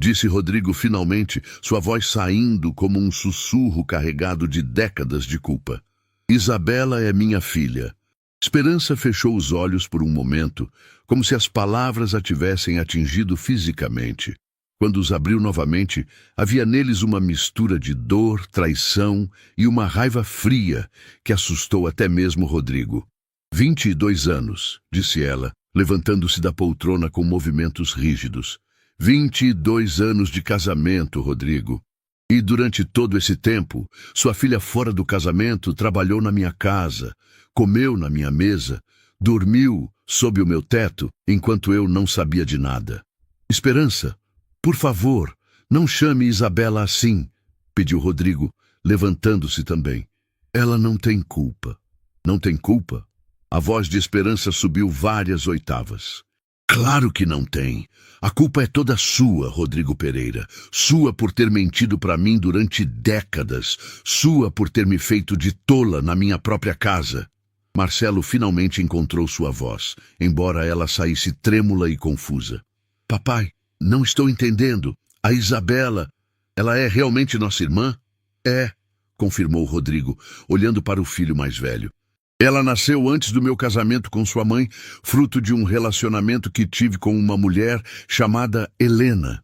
disse Rodrigo finalmente, sua voz saindo como um sussurro carregado de décadas de culpa. Isabela é minha filha. Esperança fechou os olhos por um momento, como se as palavras a tivessem atingido fisicamente. Quando os abriu novamente, havia neles uma mistura de dor, traição e uma raiva fria que assustou até mesmo Rodrigo. 22 anos, disse ela, levantando-se da poltrona com movimentos rígidos. 22 anos de casamento, Rodrigo. E durante todo esse tempo, sua filha fora do casamento trabalhou na minha casa, comeu na minha mesa, dormiu sob o meu teto enquanto eu não sabia de nada. Esperança, por favor, não chame Isabela assim, pediu Rodrigo, levantando-se também. Ela não tem culpa. Não tem culpa? A voz de Esperança subiu várias oitavas. Claro que não tem. A culpa é toda sua, Rodrigo Pereira. Sua por ter mentido para mim durante décadas. Sua por ter me feito de tola na minha própria casa. Marcelo finalmente encontrou sua voz, embora ela saísse trêmula e confusa. Papai, não estou entendendo. A Isabela... Ela é realmente nossa irmã? É, confirmou Rodrigo, olhando para o filho mais velho. Ela nasceu antes do meu casamento com sua mãe, fruto de um relacionamento que tive com uma mulher chamada Helena.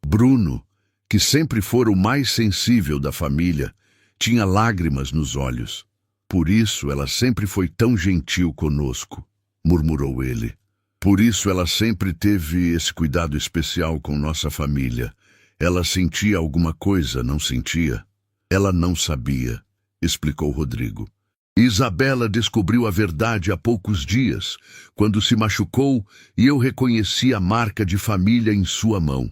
Bruno, que sempre fora o mais sensível da família, tinha lágrimas nos olhos. Por isso ela sempre foi tão gentil conosco, murmurou ele. Por isso ela sempre teve esse cuidado especial com nossa família. Ela sentia alguma coisa, não sentia? Ela não sabia, explicou Rodrigo. Isabela descobriu a verdade há poucos dias, quando se machucou e eu reconheci a marca de família em sua mão.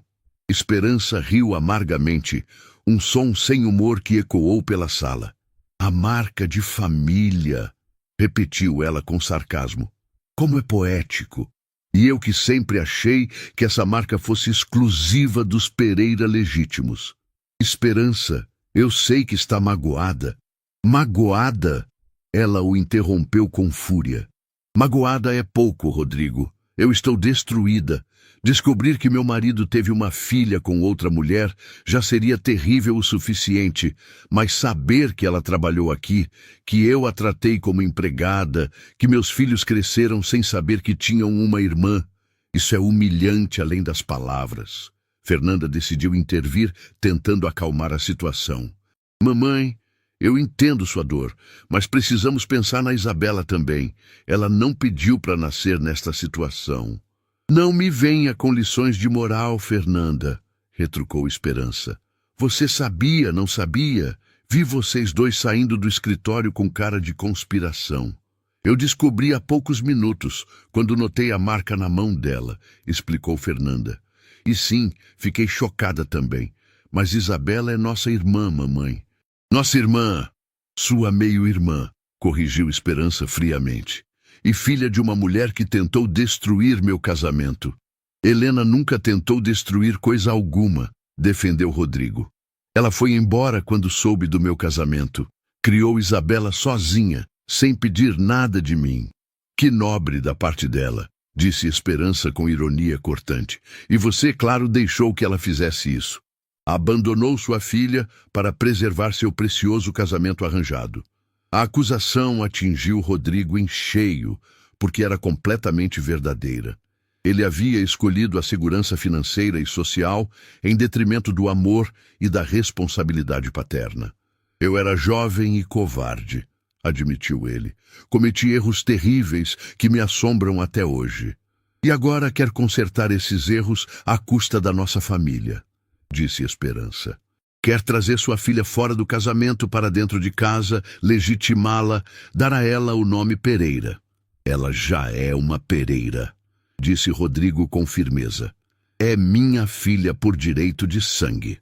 Esperança riu amargamente, um som sem humor que ecoou pela sala. A marca de família, repetiu ela com sarcasmo. Como é poético! E eu que sempre achei que essa marca fosse exclusiva dos Pereira legítimos. Esperança, eu sei que está magoada. Magoada? Ela o interrompeu com fúria. Magoada é pouco, Rodrigo. Eu estou destruída. Descobrir que meu marido teve uma filha com outra mulher já seria terrível o suficiente, mas saber que ela trabalhou aqui, que eu a tratei como empregada, que meus filhos cresceram sem saber que tinham uma irmã, isso é humilhante além das palavras. Fernanda decidiu intervir, tentando acalmar a situação. Mamãe, eu entendo sua dor, mas precisamos pensar na Isabela também. Ela não pediu para nascer nesta situação. Não me venha com lições de moral, Fernanda, retrucou Esperança. Você sabia, não sabia? Vi vocês dois saindo do escritório com cara de conspiração. Eu descobri há poucos minutos, quando notei a marca na mão dela, explicou Fernanda. E sim, fiquei chocada também. Mas Isabela é nossa irmã, mamãe. Nossa irmã, sua meio-irmã, corrigiu Esperança friamente. E filha de uma mulher que tentou destruir meu casamento. Helena nunca tentou destruir coisa alguma, defendeu Rodrigo. Ela foi embora quando soube do meu casamento. Criou Isabela sozinha, sem pedir nada de mim. Que nobre da parte dela, disse Esperança com ironia cortante. E você, claro, deixou que ela fizesse isso. Abandonou sua filha para preservar seu precioso casamento arranjado. A acusação atingiu Rodrigo em cheio, porque era completamente verdadeira. Ele havia escolhido a segurança financeira e social em detrimento do amor e da responsabilidade paterna. Eu era jovem e covarde, admitiu ele. Cometi erros terríveis que me assombram até hoje. E agora quer consertar esses erros à custa da nossa família, disse Esperança. Quer trazer sua filha fora do casamento para dentro de casa, legitimá-la, dar a ela o nome Pereira. Ela já é uma Pereira, disse Rodrigo com firmeza. É minha filha por direito de sangue.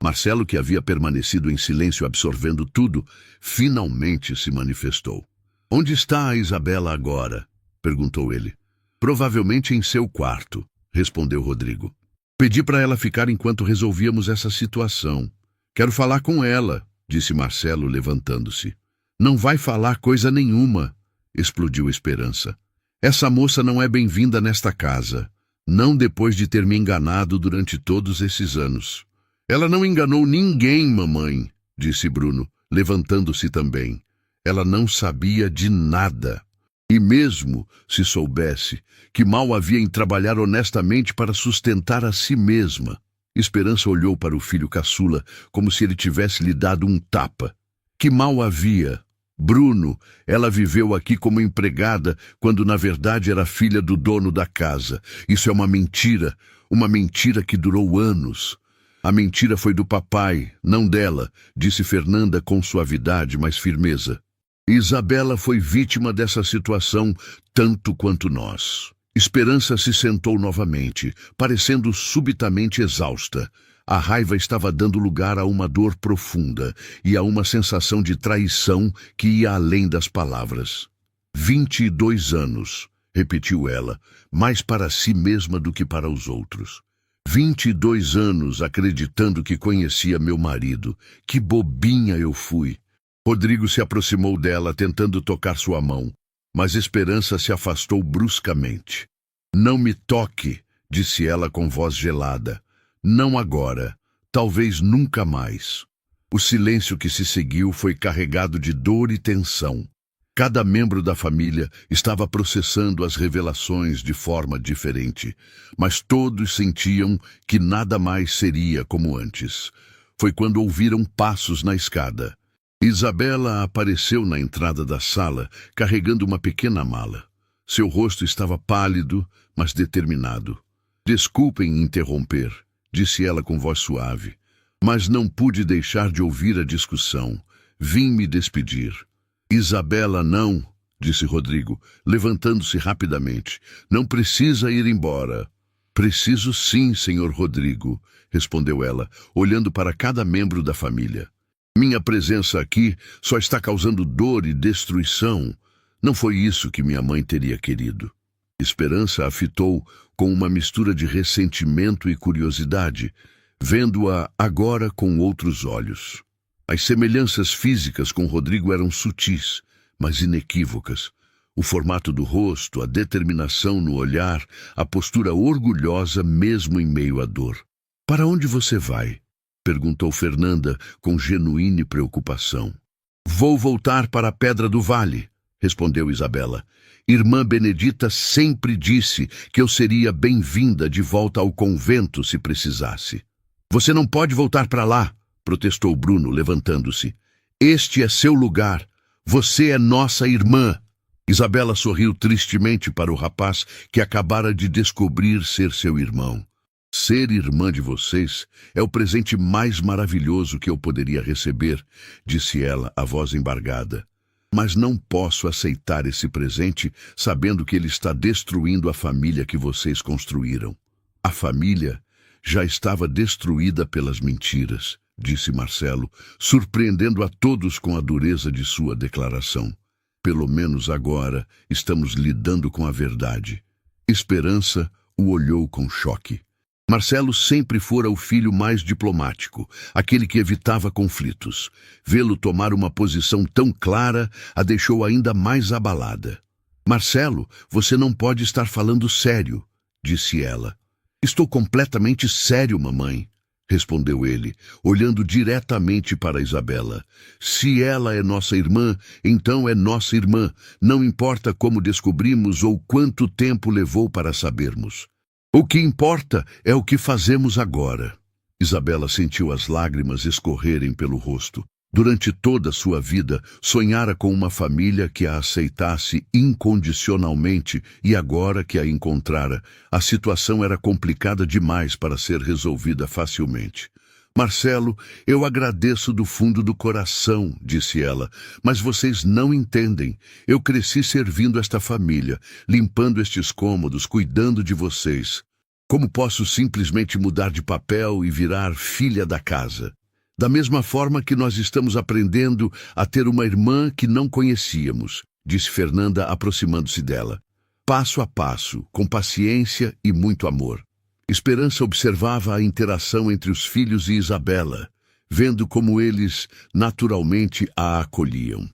Marcelo, que havia permanecido em silêncio absorvendo tudo, finalmente se manifestou. Onde está a Isabela agora? Perguntou ele. Provavelmente em seu quarto, respondeu Rodrigo. Pedi para ela ficar enquanto resolvíamos essa situação. Quero falar com ela, disse Marcelo, levantando-se. Não vai falar coisa nenhuma, explodiu Esperança. Essa moça não é bem-vinda nesta casa, não depois de ter me enganado durante todos esses anos. Ela não enganou ninguém, mamãe, disse Bruno, levantando-se também. Ela não sabia de nada. E mesmo se soubesse, que mal havia em trabalhar honestamente para sustentar a si mesma. Esperança olhou para o filho caçula como se ele tivesse lhe dado um tapa. Que mal havia? Bruno, ela viveu aqui como empregada, quando na verdade era filha do dono da casa. Isso é uma mentira que durou anos. A mentira foi do papai, não dela, disse Fernanda com suavidade, mas firmeza. Isabela foi vítima dessa situação tanto quanto nós. Esperança se sentou novamente, parecendo subitamente exausta. A raiva estava dando lugar a uma dor profunda e a uma sensação de traição que ia além das palavras. 22 anos, repetiu ela, mais para si mesma do que para os outros. 22 anos acreditando que conhecia meu marido. Que bobinha eu fui. Rodrigo se aproximou dela, tentando tocar sua mão, mas Esperança se afastou bruscamente. Não me toque, disse ela com voz gelada. Não agora. talvez nunca mais. O silêncio que se seguiu foi carregado de dor e tensão. Cada membro da família estava processando as revelações de forma diferente, mas todos sentiam que nada mais seria como antes. Foi quando ouviram passos na escada. Isabela apareceu na entrada da sala, carregando uma pequena mala. Seu rosto estava pálido, mas determinado. "Desculpem interromper", disse ela com voz suave, "mas não pude deixar de ouvir a discussão. Vim me despedir." "Isabela, não", disse Rodrigo, levantando-se rapidamente. "Não precisa ir embora." "Preciso sim, senhor Rodrigo", respondeu ela, olhando para cada membro da família. "Minha presença aqui só está causando dor e destruição. Não foi isso que minha mãe teria querido." Esperança a fitou com uma mistura de ressentimento e curiosidade, vendo-a agora com outros olhos. As semelhanças físicas com Rodrigo eram sutis, mas inequívocas. O formato do rosto, a determinação no olhar, a postura orgulhosa mesmo em meio à dor. "Para onde você vai?" perguntou Fernanda com genuína preocupação. "Vou voltar para a Pedra do Vale", respondeu Isabela. "Irmã Benedita sempre disse que eu seria bem-vinda de volta ao convento se precisasse." "Você não pode voltar para lá", protestou Bruno, levantando-se. "Este é seu lugar. Você é nossa irmã." Isabela sorriu tristemente para o rapaz que acabara de descobrir ser seu irmão. "Ser irmã de vocês é o presente mais maravilhoso que eu poderia receber", disse ela, a voz embargada. "Mas não posso aceitar esse presente sabendo que ele está destruindo a família que vocês construíram." "A família já estava destruída pelas mentiras", disse Marcelo, surpreendendo a todos com a dureza de sua declaração. "Pelo menos agora estamos lidando com a verdade." Esperança o olhou com choque. Marcelo sempre fora o filho mais diplomático, aquele que evitava conflitos. Vê-lo tomar uma posição tão clara a deixou ainda mais abalada. "Marcelo, você não pode estar falando sério", disse ela. "Estou completamente sério, mamãe", respondeu ele, olhando diretamente para Isabela. "Se ela é nossa irmã, então é nossa irmã. Não importa como descobrimos ou quanto tempo levou para sabermos. O que importa é o que fazemos agora." Isabela sentiu as lágrimas escorrerem pelo rosto. Durante toda a sua vida, sonhara com uma família que a aceitasse incondicionalmente e agora que a encontrara, a situação era complicada demais para ser resolvida facilmente. "Marcelo, eu agradeço do fundo do coração", disse ela, "mas vocês não entendem. Eu cresci servindo esta família, limpando estes cômodos, cuidando de vocês. Como posso simplesmente mudar de papel e virar filha da casa? Da mesma forma que nós estamos aprendendo a ter uma irmã que não conhecíamos", disse Fernanda, aproximando-se dela. "Passo a passo, com paciência e muito amor." Esperança observava a interação entre os filhos e Isabela, vendo como eles naturalmente a acolhiam.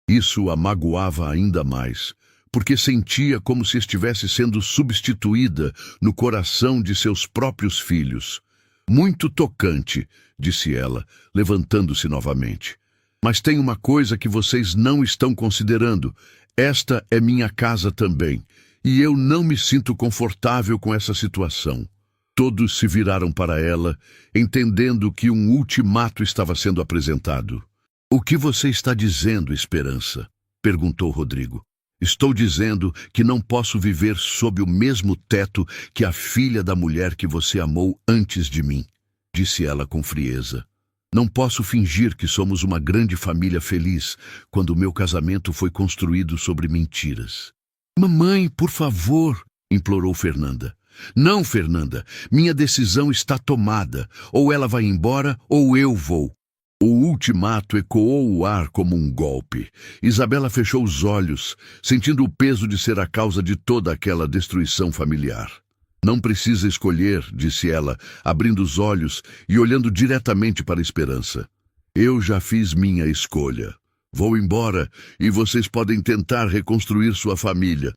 Isso a magoava ainda mais, porque sentia como se estivesse sendo substituída no coração de seus próprios filhos. "Muito tocante", disse ela, levantando-se novamente. "Mas tem uma coisa que vocês não estão considerando. Esta é minha casa também, e eu não me sinto confortável com essa situação." Todos se viraram para ela, entendendo que um ultimato estava sendo apresentado. "O que você está dizendo, Esperança?" perguntou Rodrigo. "Estou dizendo que não posso viver sob o mesmo teto que a filha da mulher que você amou antes de mim", disse ela com frieza. "Não posso fingir que somos uma grande família feliz quando o meu casamento foi construído sobre mentiras." "Mamãe, por favor", implorou Fernanda. "Não, Fernanda, minha decisão está tomada. Ou ela vai embora ou eu vou." O ultimato ecoou o ar como um golpe. Isabela fechou os olhos, sentindo o peso de ser a causa de toda aquela destruição familiar. "Não precisa escolher", disse ela, abrindo os olhos e olhando diretamente para a Esperança. "Eu já fiz minha escolha. Vou embora e vocês podem tentar reconstruir sua família."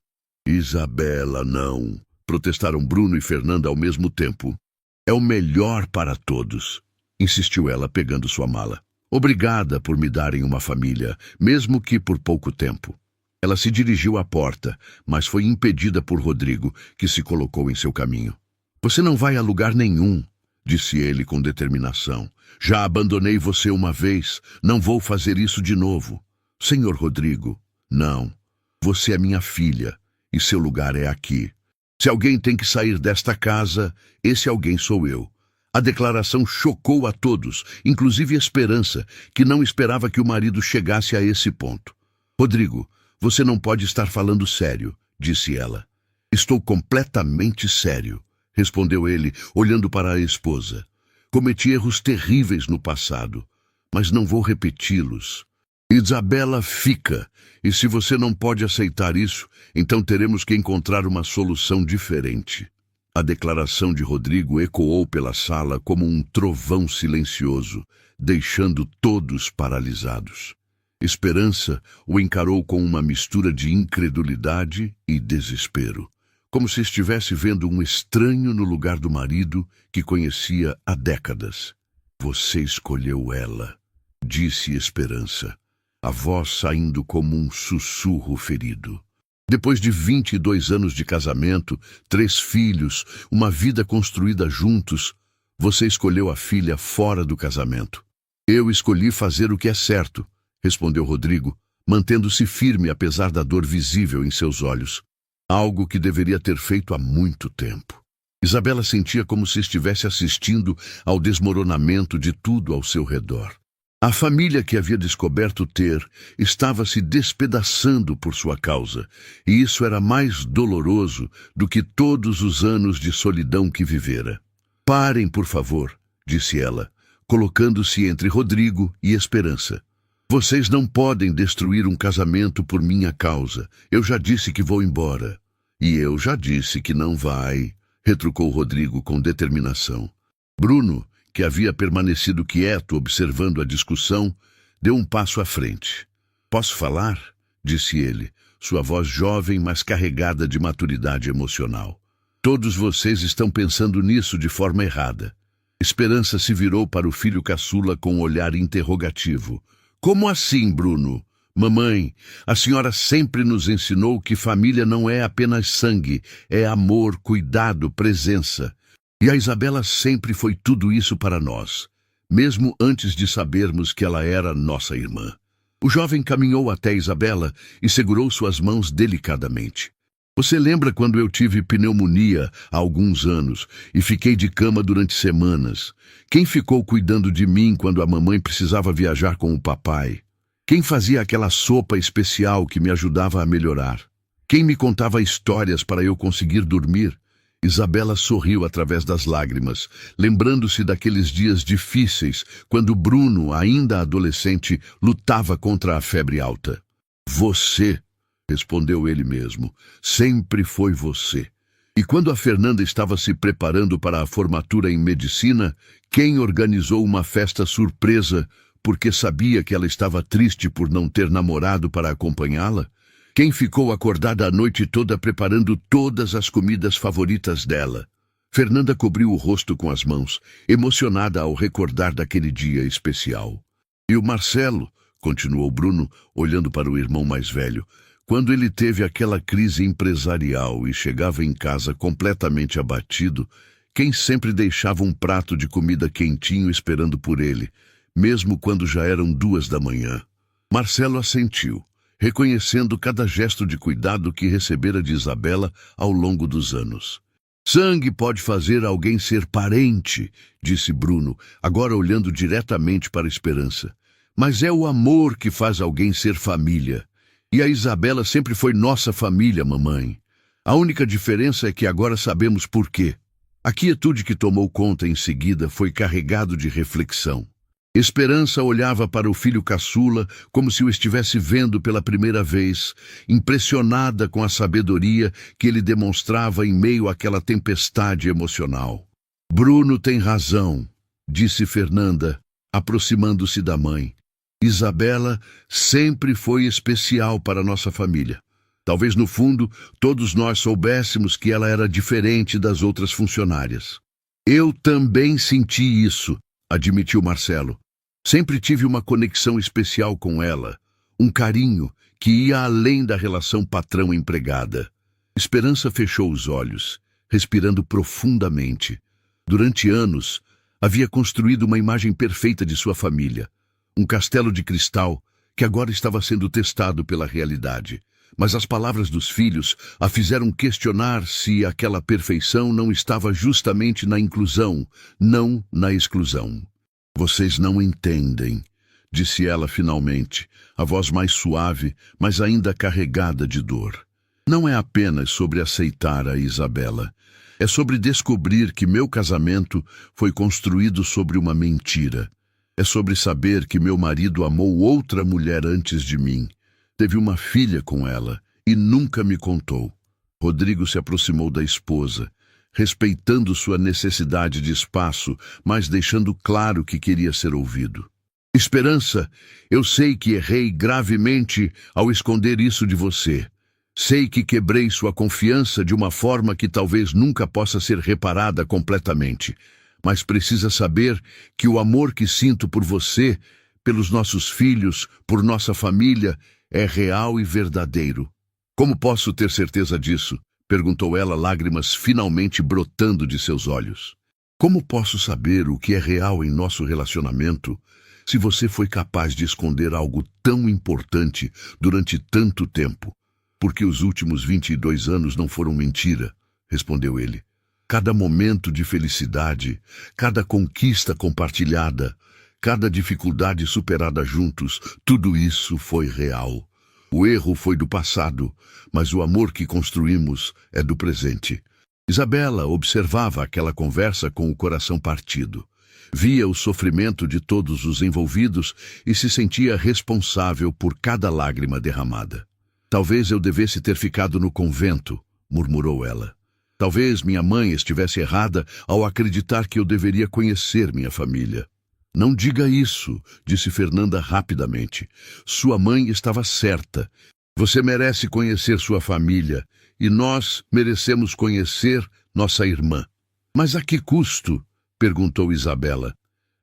"Isabela, não", protestaram Bruno e Fernanda ao mesmo tempo. "É o melhor para todos." insistiu ela, pegando sua mala. Obrigada por me darem uma família, mesmo que por pouco tempo. Ela se dirigiu à porta, mas foi impedida por Rodrigo, que se colocou em seu caminho. Você não vai a lugar nenhum, disse ele com determinação. Já abandonei você uma vez, não vou fazer isso de novo. Senhor Rodrigo, não. Você é minha filha, e seu lugar é aqui. Se alguém tem que sair desta casa, esse alguém sou eu. A declaração chocou a todos, inclusive Esperança, que não esperava que o marido chegasse a esse ponto. Rodrigo, você não pode estar falando sério, disse ela. Estou completamente sério, respondeu ele, olhando para a esposa. Cometi erros terríveis no passado, mas não vou repeti-los. Isabela fica, e se você não pode aceitar isso, então teremos que encontrar uma solução diferente. A declaração de Rodrigo ecoou pela sala como um trovão silencioso, deixando todos paralisados. Esperança o encarou com uma mistura de incredulidade e desespero, como se estivesse vendo um estranho no lugar do marido que conhecia há décadas. Você escolheu ela, disse Esperança, a voz saindo como um sussurro ferido. Depois de 22 anos de casamento, 3 filhos, uma vida construída juntos, você escolheu a filha fora do casamento. Eu escolhi fazer o que é certo, respondeu Rodrigo, mantendo-se firme apesar da dor visível em seus olhos. Algo que deveria ter feito há muito tempo. Isabela sentia como se estivesse assistindo ao desmoronamento de tudo ao seu redor. A família que havia descoberto ter estava se despedaçando por sua causa, e isso era mais doloroso do que todos os anos de solidão que vivera. Parem, por favor, disse ela, colocando-se entre Rodrigo e Esperança. Vocês não podem destruir um casamento por minha causa. Eu já disse que vou embora. E eu já disse que não vai, retrucou Rodrigo com determinação. Bruno, que havia permanecido quieto observando a discussão, deu um passo à frente. Posso falar? Disse ele, sua voz jovem, mas carregada de maturidade emocional. Todos vocês estão pensando nisso de forma errada. Esperança se virou para o filho caçula com um olhar interrogativo. Como assim, Bruno? Mamãe, a senhora sempre nos ensinou que família não é apenas sangue, é amor, cuidado, presença. E a Isabela sempre foi tudo isso para nós, mesmo antes de sabermos que ela era nossa irmã. O jovem caminhou até Isabela e segurou suas mãos delicadamente. Você lembra quando eu tive pneumonia há alguns anos e fiquei de cama durante semanas? Quem ficou cuidando de mim quando a mamãe precisava viajar com o papai? Quem fazia aquela sopa especial que me ajudava a melhorar? Quem me contava histórias para eu conseguir dormir? Isabela sorriu através das lágrimas, lembrando-se daqueles dias difíceis, quando Bruno, ainda adolescente, lutava contra a febre alta. Você, respondeu ele mesmo, sempre foi você. E quando a Fernanda estava se preparando para a formatura em medicina, quem organizou uma festa surpresa porque sabia que ela estava triste por não ter namorado para acompanhá-la? Quem ficou acordada a noite toda preparando todas as comidas favoritas dela? Fernanda cobriu o rosto com as mãos, emocionada ao recordar daquele dia especial. E o Marcelo, continuou Bruno, olhando para o irmão mais velho, quando ele teve aquela crise empresarial e chegava em casa completamente abatido, quem sempre deixava um prato de comida quentinho esperando por ele, mesmo quando já eram 2 da manhã? Marcelo assentiu, reconhecendo cada gesto de cuidado que recebera de Isabela ao longo dos anos. Sangue pode fazer alguém ser parente, disse Bruno, agora olhando diretamente para a Esperança. Mas é o amor que faz alguém ser família. E a Isabela sempre foi nossa família, mamãe. A única diferença é que agora sabemos por quê. A quietude que tomou conta em seguida foi carregado de reflexão. Esperança olhava para o filho caçula como se o estivesse vendo pela primeira vez, impressionada com a sabedoria que ele demonstrava em meio àquela tempestade emocional. Bruno tem razão, disse Fernanda, aproximando-se da mãe. Isabela sempre foi especial para nossa família. Talvez no fundo todos nós soubéssemos que ela era diferente das outras funcionárias. Eu também senti isso, admitiu Marcelo. Sempre tive uma conexão especial com ela, um carinho que ia além da relação patrão-empregada. Esperança fechou os olhos, respirando profundamente. Durante anos, havia construído uma imagem perfeita de sua família, um castelo de cristal que agora estava sendo testado pela realidade. Mas as palavras dos filhos a fizeram questionar se aquela perfeição não estava justamente na inclusão, não na exclusão. Vocês não entendem, disse ela finalmente, a voz mais suave, mas ainda carregada de dor. Não é apenas sobre aceitar a Isabela. É sobre descobrir que meu casamento foi construído sobre uma mentira. É sobre saber que meu marido amou outra mulher antes de mim. Teve uma filha com ela e nunca me contou. Rodrigo se aproximou da esposa, respeitando sua necessidade de espaço, mas deixando claro que queria ser ouvido. Esperança, eu sei que errei gravemente ao esconder isso de você. Sei que quebrei sua confiança de uma forma que talvez nunca possa ser reparada completamente. Mas precisa saber que o amor que sinto por você, pelos nossos filhos, por nossa família, é real e verdadeiro. Como posso ter certeza disso? Perguntou ela, lágrimas finalmente brotando de seus olhos. Como posso saber o que é real em nosso relacionamento se você foi capaz de esconder algo tão importante durante tanto tempo? Porque os últimos 22 anos não foram mentira, respondeu ele. Cada momento de felicidade, cada conquista compartilhada, cada dificuldade superada juntos, tudo isso foi real. O erro foi do passado, mas o amor que construímos é do presente. Isabela observava aquela conversa com o coração partido. Via o sofrimento de todos os envolvidos e se sentia responsável por cada lágrima derramada. Talvez eu devesse ter ficado no convento, murmurou ela. Talvez minha mãe estivesse errada ao acreditar que eu deveria conhecer minha família. Não diga isso, disse Fernanda rapidamente. Sua mãe estava certa. Você merece conhecer sua família e nós merecemos conhecer nossa irmã. Mas a que custo? Perguntou Isabela.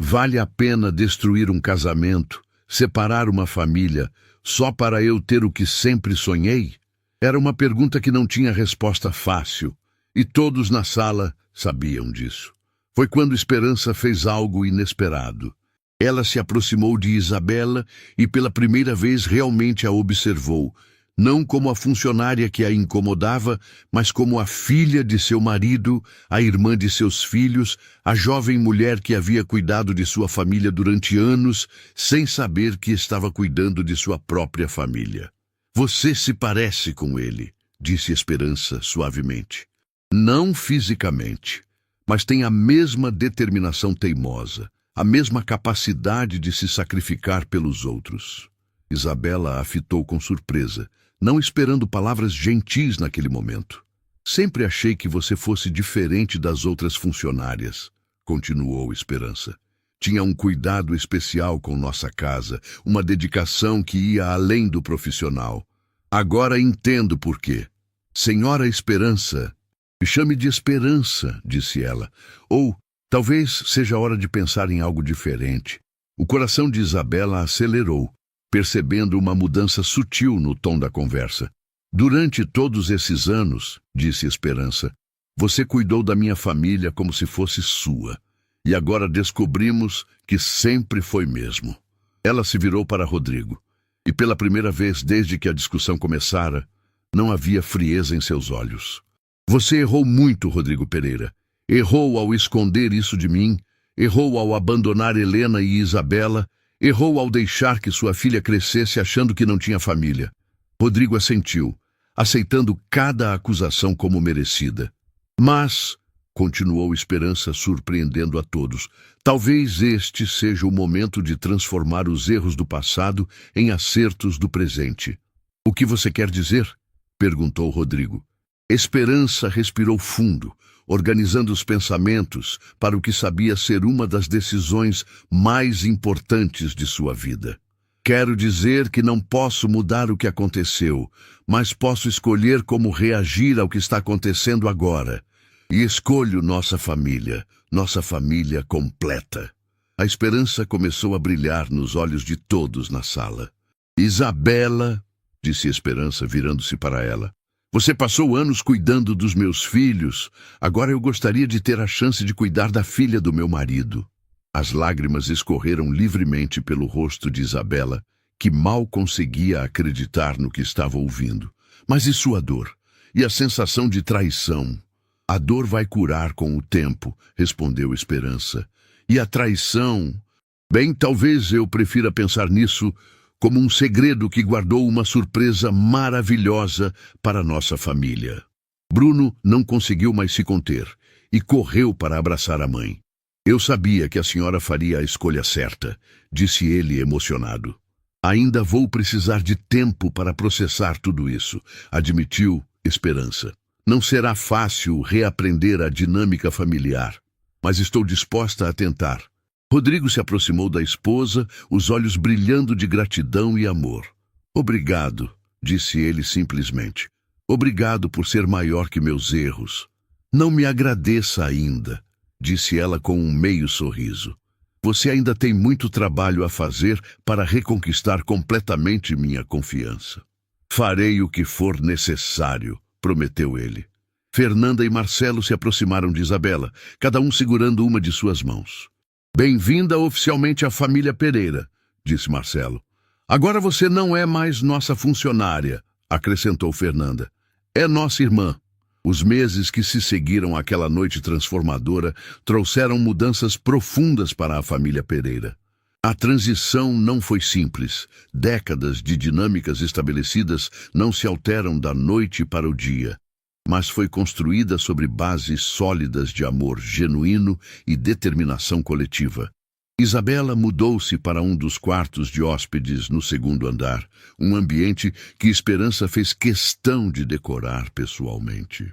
Vale a pena destruir um casamento, separar uma família, só para eu ter o que sempre sonhei? Era uma pergunta que não tinha resposta fácil, e todos na sala sabiam disso. Foi quando Esperança fez algo inesperado. Ela se aproximou de Isabela e pela primeira vez realmente a observou, não como a funcionária que a incomodava, mas como a filha de seu marido, a irmã de seus filhos, a jovem mulher que havia cuidado de sua família durante anos, sem saber que estava cuidando de sua própria família. Você se parece com ele, disse Esperança suavemente. Não fisicamente, mas tem a mesma determinação teimosa, a mesma capacidade de se sacrificar pelos outros. Isabela a fitou com surpresa, não esperando palavras gentis naquele momento. Sempre achei que você fosse diferente das outras funcionárias, continuou Esperança. Tinha um cuidado especial com nossa casa, uma dedicação que ia além do profissional. Agora entendo por quê. Senhora Esperança, me chame de Esperança, disse ela. Ou talvez seja hora de pensar em algo diferente. O coração de Isabela acelerou, percebendo uma mudança sutil no tom da conversa. Durante todos esses anos, disse Esperança, você cuidou da minha família como se fosse sua. E agora descobrimos que sempre foi mesmo. Ela se virou para Rodrigo. E pela primeira vez desde que a discussão começara, não havia frieza em seus olhos. Você errou muito, Rodrigo Pereira. Errou ao esconder isso de mim, errou ao abandonar Helena e Isabela, errou ao deixar que sua filha crescesse achando que não tinha família. Rodrigo assentiu, aceitando cada acusação como merecida. Mas, continuou Esperança surpreendendo a todos, talvez este seja o momento de transformar os erros do passado em acertos do presente. O que você quer dizer? Perguntou Rodrigo. Esperança respirou fundo, organizando os pensamentos para o que sabia ser uma das decisões mais importantes de sua vida. Quero dizer que não posso mudar o que aconteceu, mas posso escolher como reagir ao que está acontecendo agora. E escolho nossa família completa. A esperança começou a brilhar nos olhos de todos na sala. Isabela, disse Esperança, virando-se para ela, você passou anos cuidando dos meus filhos. Agora eu gostaria de ter a chance de cuidar da filha do meu marido. As lágrimas escorreram livremente pelo rosto de Isabela, que mal conseguia acreditar no que estava ouvindo. Mas e sua dor? E a sensação de traição? A dor vai curar com o tempo, respondeu Esperança. E a traição? Bem, talvez eu prefira pensar nisso como um segredo que guardou uma surpresa maravilhosa para nossa família. Bruno não conseguiu mais se conter e correu para abraçar a mãe. Eu sabia que a senhora faria a escolha certa, disse ele emocionado. Ainda vou precisar de tempo para processar tudo isso, admitiu Esperança. Não será fácil reaprender a dinâmica familiar, mas estou disposta a tentar. Rodrigo se aproximou da esposa, os olhos brilhando de gratidão e amor. Obrigado, disse ele simplesmente. Obrigado por ser maior que meus erros. Não me agradeça ainda, disse ela com um meio sorriso. Você ainda tem muito trabalho a fazer para reconquistar completamente minha confiança. Farei o que for necessário, prometeu ele. Fernanda e Marcelo se aproximaram de Isabela, cada um segurando uma de suas mãos. Bem-vinda oficialmente à família Pereira, disse Marcelo. Agora você não é mais nossa funcionária, acrescentou Fernanda. É nossa irmã. Os meses que se seguiram àquela noite transformadora trouxeram mudanças profundas para a família Pereira. A transição não foi simples. Décadas de dinâmicas estabelecidas não se alteram da noite para o dia, mas foi construída sobre bases sólidas de amor genuíno e determinação coletiva. Isabela mudou-se para um dos quartos de hóspedes no segundo andar, um ambiente que Esperança fez questão de decorar pessoalmente.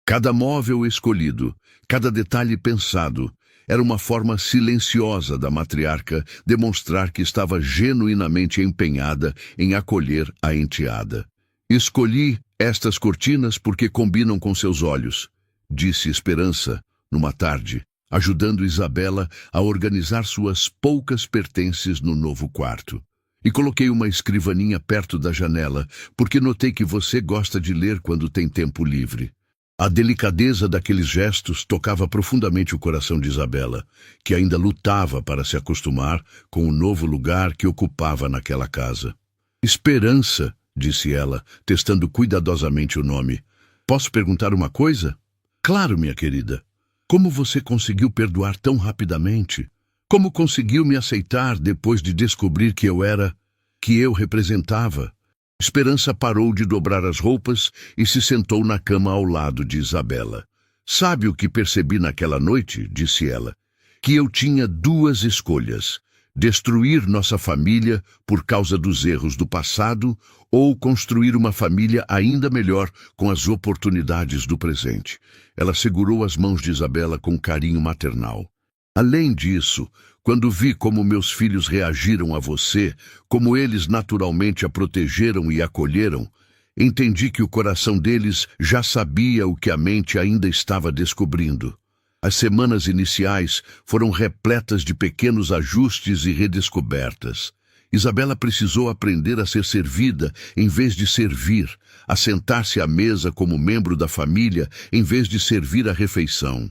Cada móvel escolhido, cada detalhe pensado, era uma forma silenciosa da matriarca demonstrar que estava genuinamente empenhada em acolher a enteada. Escolhi estas cortinas porque combinam com seus olhos, disse Esperança, numa tarde, ajudando Isabela a organizar suas poucas pertences no novo quarto. E coloquei uma escrivaninha perto da janela, porque notei que você gosta de ler quando tem tempo livre. A delicadeza daqueles gestos tocava profundamente o coração de Isabela, que ainda lutava para se acostumar com o novo lugar que ocupava naquela casa. Esperança, disse ela, testando cuidadosamente o nome. Posso perguntar uma coisa? Claro, minha querida. Como você conseguiu perdoar tão rapidamente? Como conseguiu me aceitar depois de descobrir que eu representava? Esperança parou de dobrar as roupas e se sentou na cama ao lado de Isabela. Sabe o que percebi naquela noite? Disse ela. Que eu tinha duas escolhas. Destruir nossa família por causa dos erros do passado ou construir uma família ainda melhor com as oportunidades do presente. Ela segurou as mãos de Isabela com carinho maternal. Além disso, quando vi como meus filhos reagiram a você, como eles naturalmente a protegeram e acolheram, entendi que o coração deles já sabia o que a mente ainda estava descobrindo. As semanas iniciais foram repletas de pequenos ajustes e redescobertas. Isabela precisou aprender a ser servida em vez de servir, a sentar-se à mesa como membro da família em vez de servir a refeição.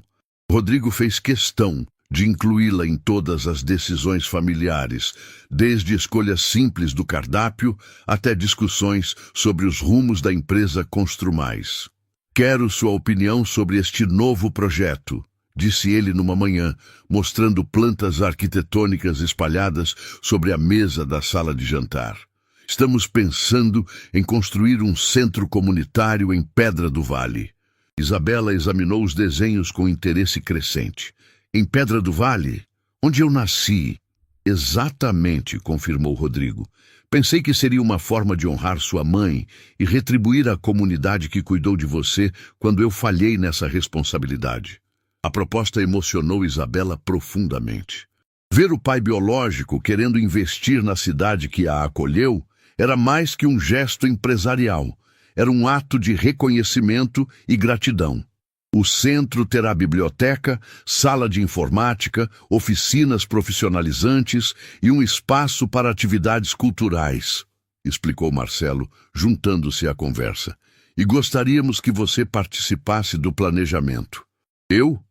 Rodrigo fez questão de incluí-la em todas as decisões familiares, desde escolhas simples do cardápio até discussões sobre os rumos da empresa Construmais. Quero sua opinião sobre este novo projeto, disse ele numa manhã, mostrando plantas arquitetônicas espalhadas sobre a mesa da sala de jantar. Estamos pensando em construir um centro comunitário em Pedra do Vale. Isabela examinou os desenhos com interesse crescente. Em Pedra do Vale, onde eu nasci. Exatamente, confirmou Rodrigo. Pensei que seria uma forma de honrar sua mãe e retribuir à comunidade que cuidou de você quando eu falhei nessa responsabilidade. A proposta emocionou Isabela profundamente. Ver o pai biológico querendo investir na cidade que a acolheu era mais que um gesto empresarial. Era um ato de reconhecimento e gratidão. O centro terá biblioteca, sala de informática, oficinas profissionalizantes e um espaço para atividades culturais, explicou Marcelo, juntando-se à conversa. E gostaríamos que você participasse do planejamento. Eu?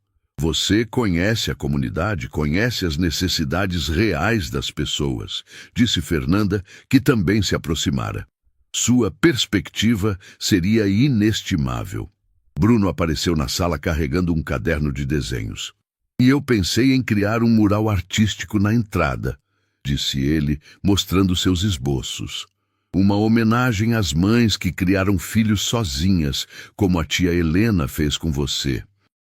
Você conhece a comunidade, conhece as necessidades reais das pessoas, disse Fernanda, que também se aproximara. Sua perspectiva seria inestimável. Bruno apareceu na sala carregando um caderno de desenhos. E eu pensei em criar um mural artístico na entrada, disse ele, mostrando seus esboços. Uma homenagem às mães que criaram filhos sozinhas, como a tia Helena fez com você.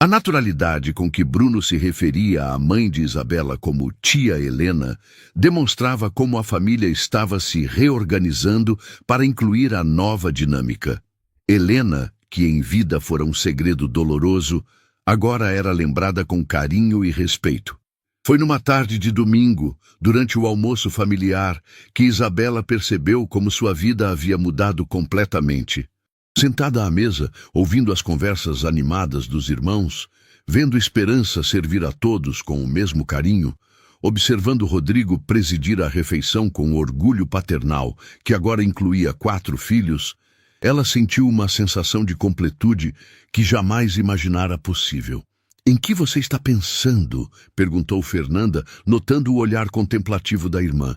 A naturalidade com que Bruno se referia à mãe de Isabela como tia Helena demonstrava como a família estava se reorganizando para incluir a nova dinâmica. Helena, que em vida fora um segredo doloroso, agora era lembrada com carinho e respeito. Foi numa tarde de domingo, durante o almoço familiar, que Isabela percebeu como sua vida havia mudado completamente. Sentada à mesa, ouvindo as conversas animadas dos irmãos, vendo Esperança servir a todos com o mesmo carinho, observando Rodrigo presidir a refeição com orgulho paternal, que agora incluía 4 filhos, ela sentiu uma sensação de completude que jamais imaginara possível. "Em que você está pensando?" perguntou Fernanda, notando o olhar contemplativo da irmã.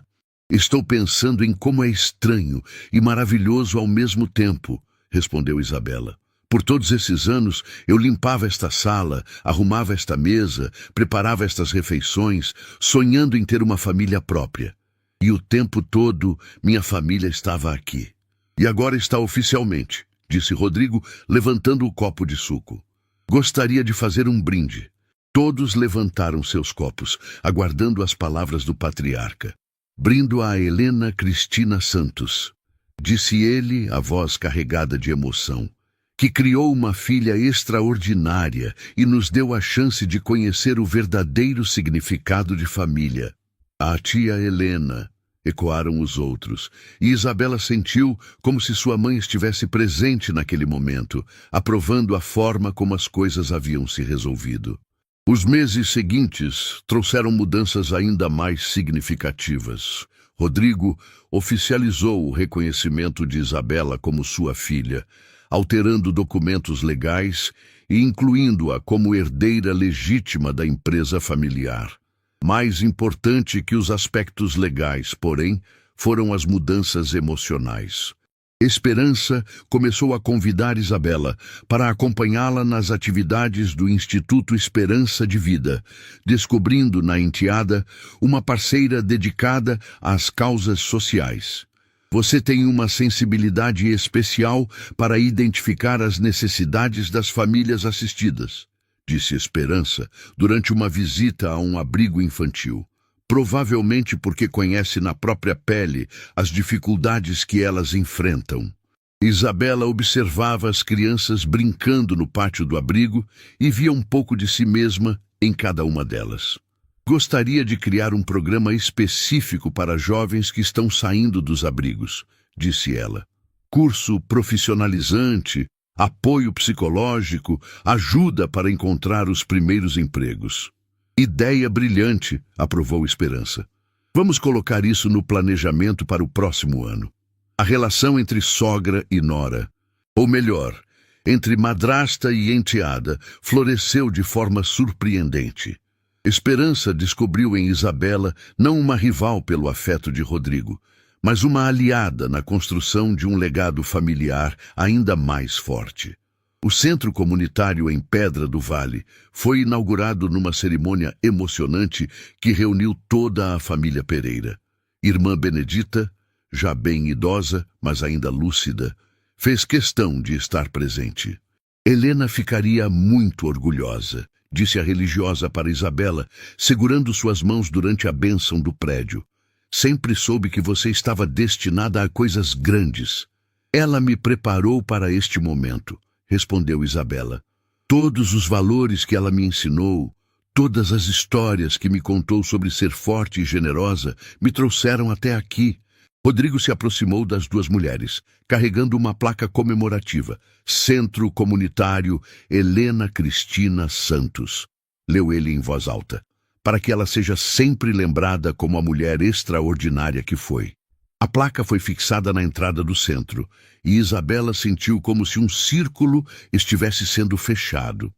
"Estou pensando em como é estranho e maravilhoso ao mesmo tempo", respondeu Isabela. "Por todos esses anos, eu limpava esta sala, arrumava esta mesa, preparava estas refeições, sonhando em ter uma família própria. E o tempo todo, minha família estava aqui. E agora está oficialmente", disse Rodrigo, levantando o copo de suco. "Gostaria de fazer um brinde." Todos levantaram seus copos, aguardando as palavras do patriarca. "Brindo a Helena Cristina Santos", disse ele, a voz carregada de emoção, "que criou uma filha extraordinária e nos deu a chance de conhecer o verdadeiro significado de família." "A tia Helena", ecoaram os outros, e Isabela sentiu como se sua mãe estivesse presente naquele momento, aprovando a forma como as coisas haviam se resolvido. Os meses seguintes trouxeram mudanças ainda mais significativas. Rodrigo oficializou o reconhecimento de Isabela como sua filha, alterando documentos legais e incluindo-a como herdeira legítima da empresa familiar. Mais importante que os aspectos legais, porém, foram as mudanças emocionais. Esperança começou a convidar Isabela para acompanhá-la nas atividades do Instituto Esperança de Vida, descobrindo na enteada uma parceira dedicada às causas sociais. "Você tem uma sensibilidade especial para identificar as necessidades das famílias assistidas", disse Esperança durante uma visita a um abrigo infantil. "Provavelmente porque conhece na própria pele as dificuldades que elas enfrentam." Isabela observava as crianças brincando no pátio do abrigo e via um pouco de si mesma em cada uma delas. "Gostaria de criar um programa específico para jovens que estão saindo dos abrigos", disse ela. "Curso profissionalizante, apoio psicológico, ajuda para encontrar os primeiros empregos." "Ideia brilhante", aprovou Esperança. "Vamos colocar isso no planejamento para o próximo ano." A relação entre sogra e nora, ou melhor, entre madrasta e enteada, floresceu de forma surpreendente. Esperança descobriu em Isabela não uma rival pelo afeto de Rodrigo, mas uma aliada na construção de um legado familiar ainda mais forte. O Centro Comunitário em Pedra do Vale foi inaugurado numa cerimônia emocionante que reuniu toda a família Pereira. Irmã Benedita, já bem idosa, mas ainda lúcida, fez questão de estar presente. "Helena ficaria muito orgulhosa", disse a religiosa para Isabela, segurando suas mãos durante a bênção do prédio. "Sempre soube que você estava destinada a coisas grandes." "Ela me preparou para este momento", respondeu Isabela. "Todos os valores que ela me ensinou, todas as histórias que me contou sobre ser forte e generosa, me trouxeram até aqui. Rodrigo se aproximou das duas mulheres, carregando uma placa comemorativa. Centro Comunitário Helena Cristina Santos. Leu ele em voz alta, para que ela seja sempre lembrada como a mulher extraordinária que foi. A placa foi fixada na entrada do centro, e Isabela sentiu como se um círculo estivesse sendo fechado.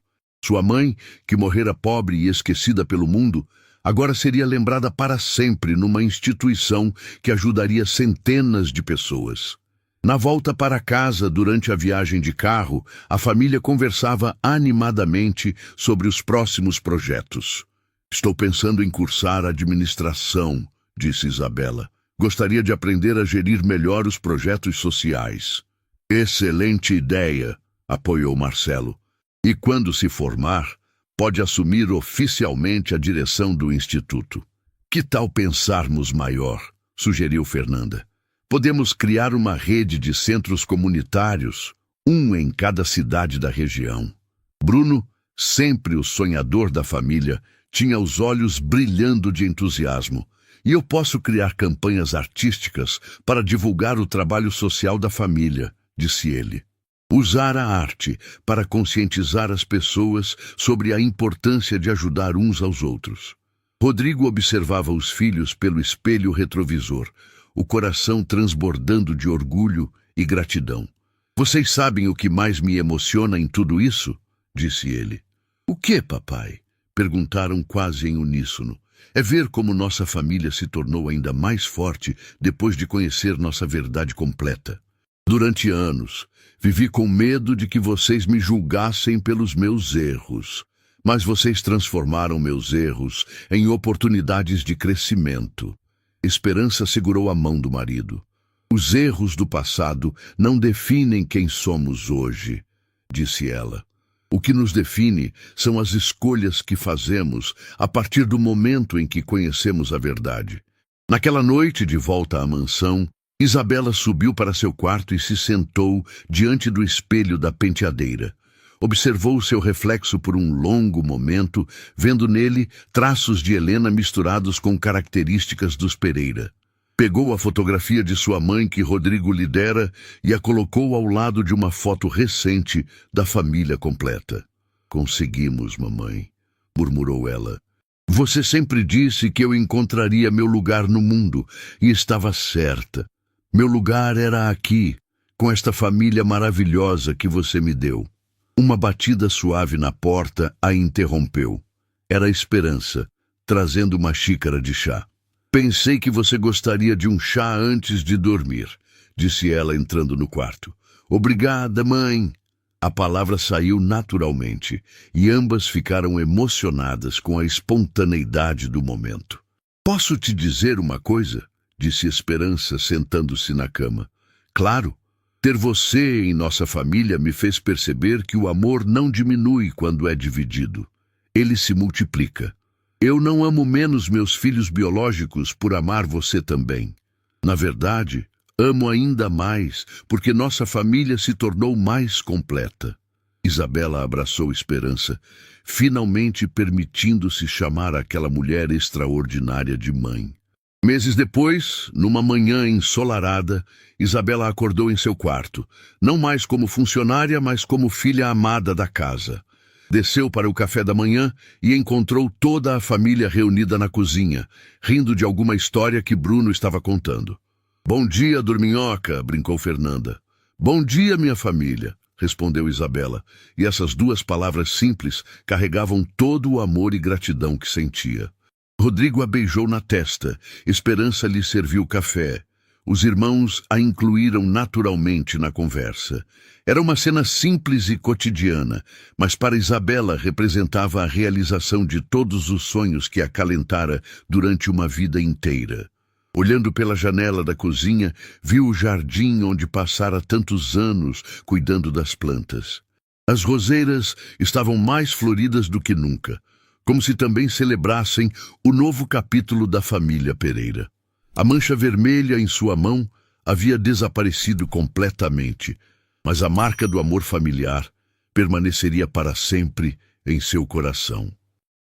Sua mãe, que morrera pobre e esquecida pelo mundo, agora seria lembrada para sempre numa instituição que ajudaria centenas de pessoas. Na volta para casa, durante a viagem de carro, a família conversava animadamente sobre os próximos projetos. Estou pensando em cursar administração, disse Isabela. Gostaria de aprender a gerir melhor os projetos sociais. Excelente ideia, apoiou Marcelo. E quando se formar, pode assumir oficialmente a direção do instituto. Que tal pensarmos maior? Sugeriu Fernanda. Podemos criar uma rede de centros comunitários, um em cada cidade da região. Bruno, sempre o sonhador da família, tinha os olhos brilhando de entusiasmo. E eu posso criar campanhas artísticas para divulgar o trabalho social da família, disse ele. Usar a arte para conscientizar as pessoas sobre a importância de ajudar uns aos outros. Rodrigo observava os filhos pelo espelho retrovisor, o coração transbordando de orgulho e gratidão. Vocês sabem o que mais me emociona em tudo isso? Disse ele. O que, papai? Perguntaram quase em uníssono. É ver como nossa família se tornou ainda mais forte depois de conhecer nossa verdade completa. Durante anos, vivi com medo de que vocês me julgassem pelos meus erros. Mas vocês transformaram meus erros em oportunidades de crescimento. Esperança segurou a mão do marido. Os erros do passado não definem quem somos hoje, disse ela. O que nos define são as escolhas que fazemos a partir do momento em que conhecemos a verdade. Naquela noite, de volta à mansão, Isabela subiu para seu quarto e se sentou diante do espelho da penteadeira. Observou seu reflexo por um longo momento, vendo nele traços de Helena misturados com características dos Pereira. Pegou a fotografia de sua mãe que Rodrigo lhe dera e a colocou ao lado de uma foto recente da família completa. Conseguimos, mamãe, murmurou ela. Você sempre disse que eu encontraria meu lugar no mundo, e estava certa. Meu lugar era aqui, com esta família maravilhosa que você me deu. Uma batida suave na porta a interrompeu. Era Esperança, trazendo uma xícara de chá. Pensei que você gostaria de um chá antes de dormir, disse ela entrando no quarto. Obrigada, mãe. A palavra saiu naturalmente, e ambas ficaram emocionadas com a espontaneidade do momento. Posso te dizer uma coisa? Disse Esperança, sentando-se na cama. Claro, ter você em nossa família me fez perceber que o amor não diminui quando é dividido. Ele se multiplica. Eu não amo menos meus filhos biológicos por amar você também. Na verdade, amo ainda mais, porque nossa família se tornou mais completa. Isabela abraçou Esperança, finalmente permitindo-se chamar aquela mulher extraordinária de mãe. Meses depois, numa manhã ensolarada, Isabela acordou em seu quarto, não mais como funcionária, mas como filha amada da casa. Desceu para o café da manhã e encontrou toda a família reunida na cozinha, rindo de alguma história que Bruno estava contando. Bom dia, dorminhoca, brincou Fernanda. Bom dia, minha família, respondeu Isabela, e essas duas palavras simples carregavam todo o amor e gratidão que sentia. Rodrigo a beijou na testa, Esperança lhe serviu café. Os irmãos a incluíram naturalmente na conversa. Era uma cena simples e cotidiana, mas para Isabela representava a realização de todos os sonhos que acalentara durante uma vida inteira. Olhando pela janela da cozinha, viu o jardim onde passara tantos anos cuidando das plantas. As roseiras estavam mais floridas do que nunca, como se também celebrassem o novo capítulo da família Pereira. A mancha vermelha em sua mão havia desaparecido completamente, mas a marca do amor familiar permaneceria para sempre em seu coração.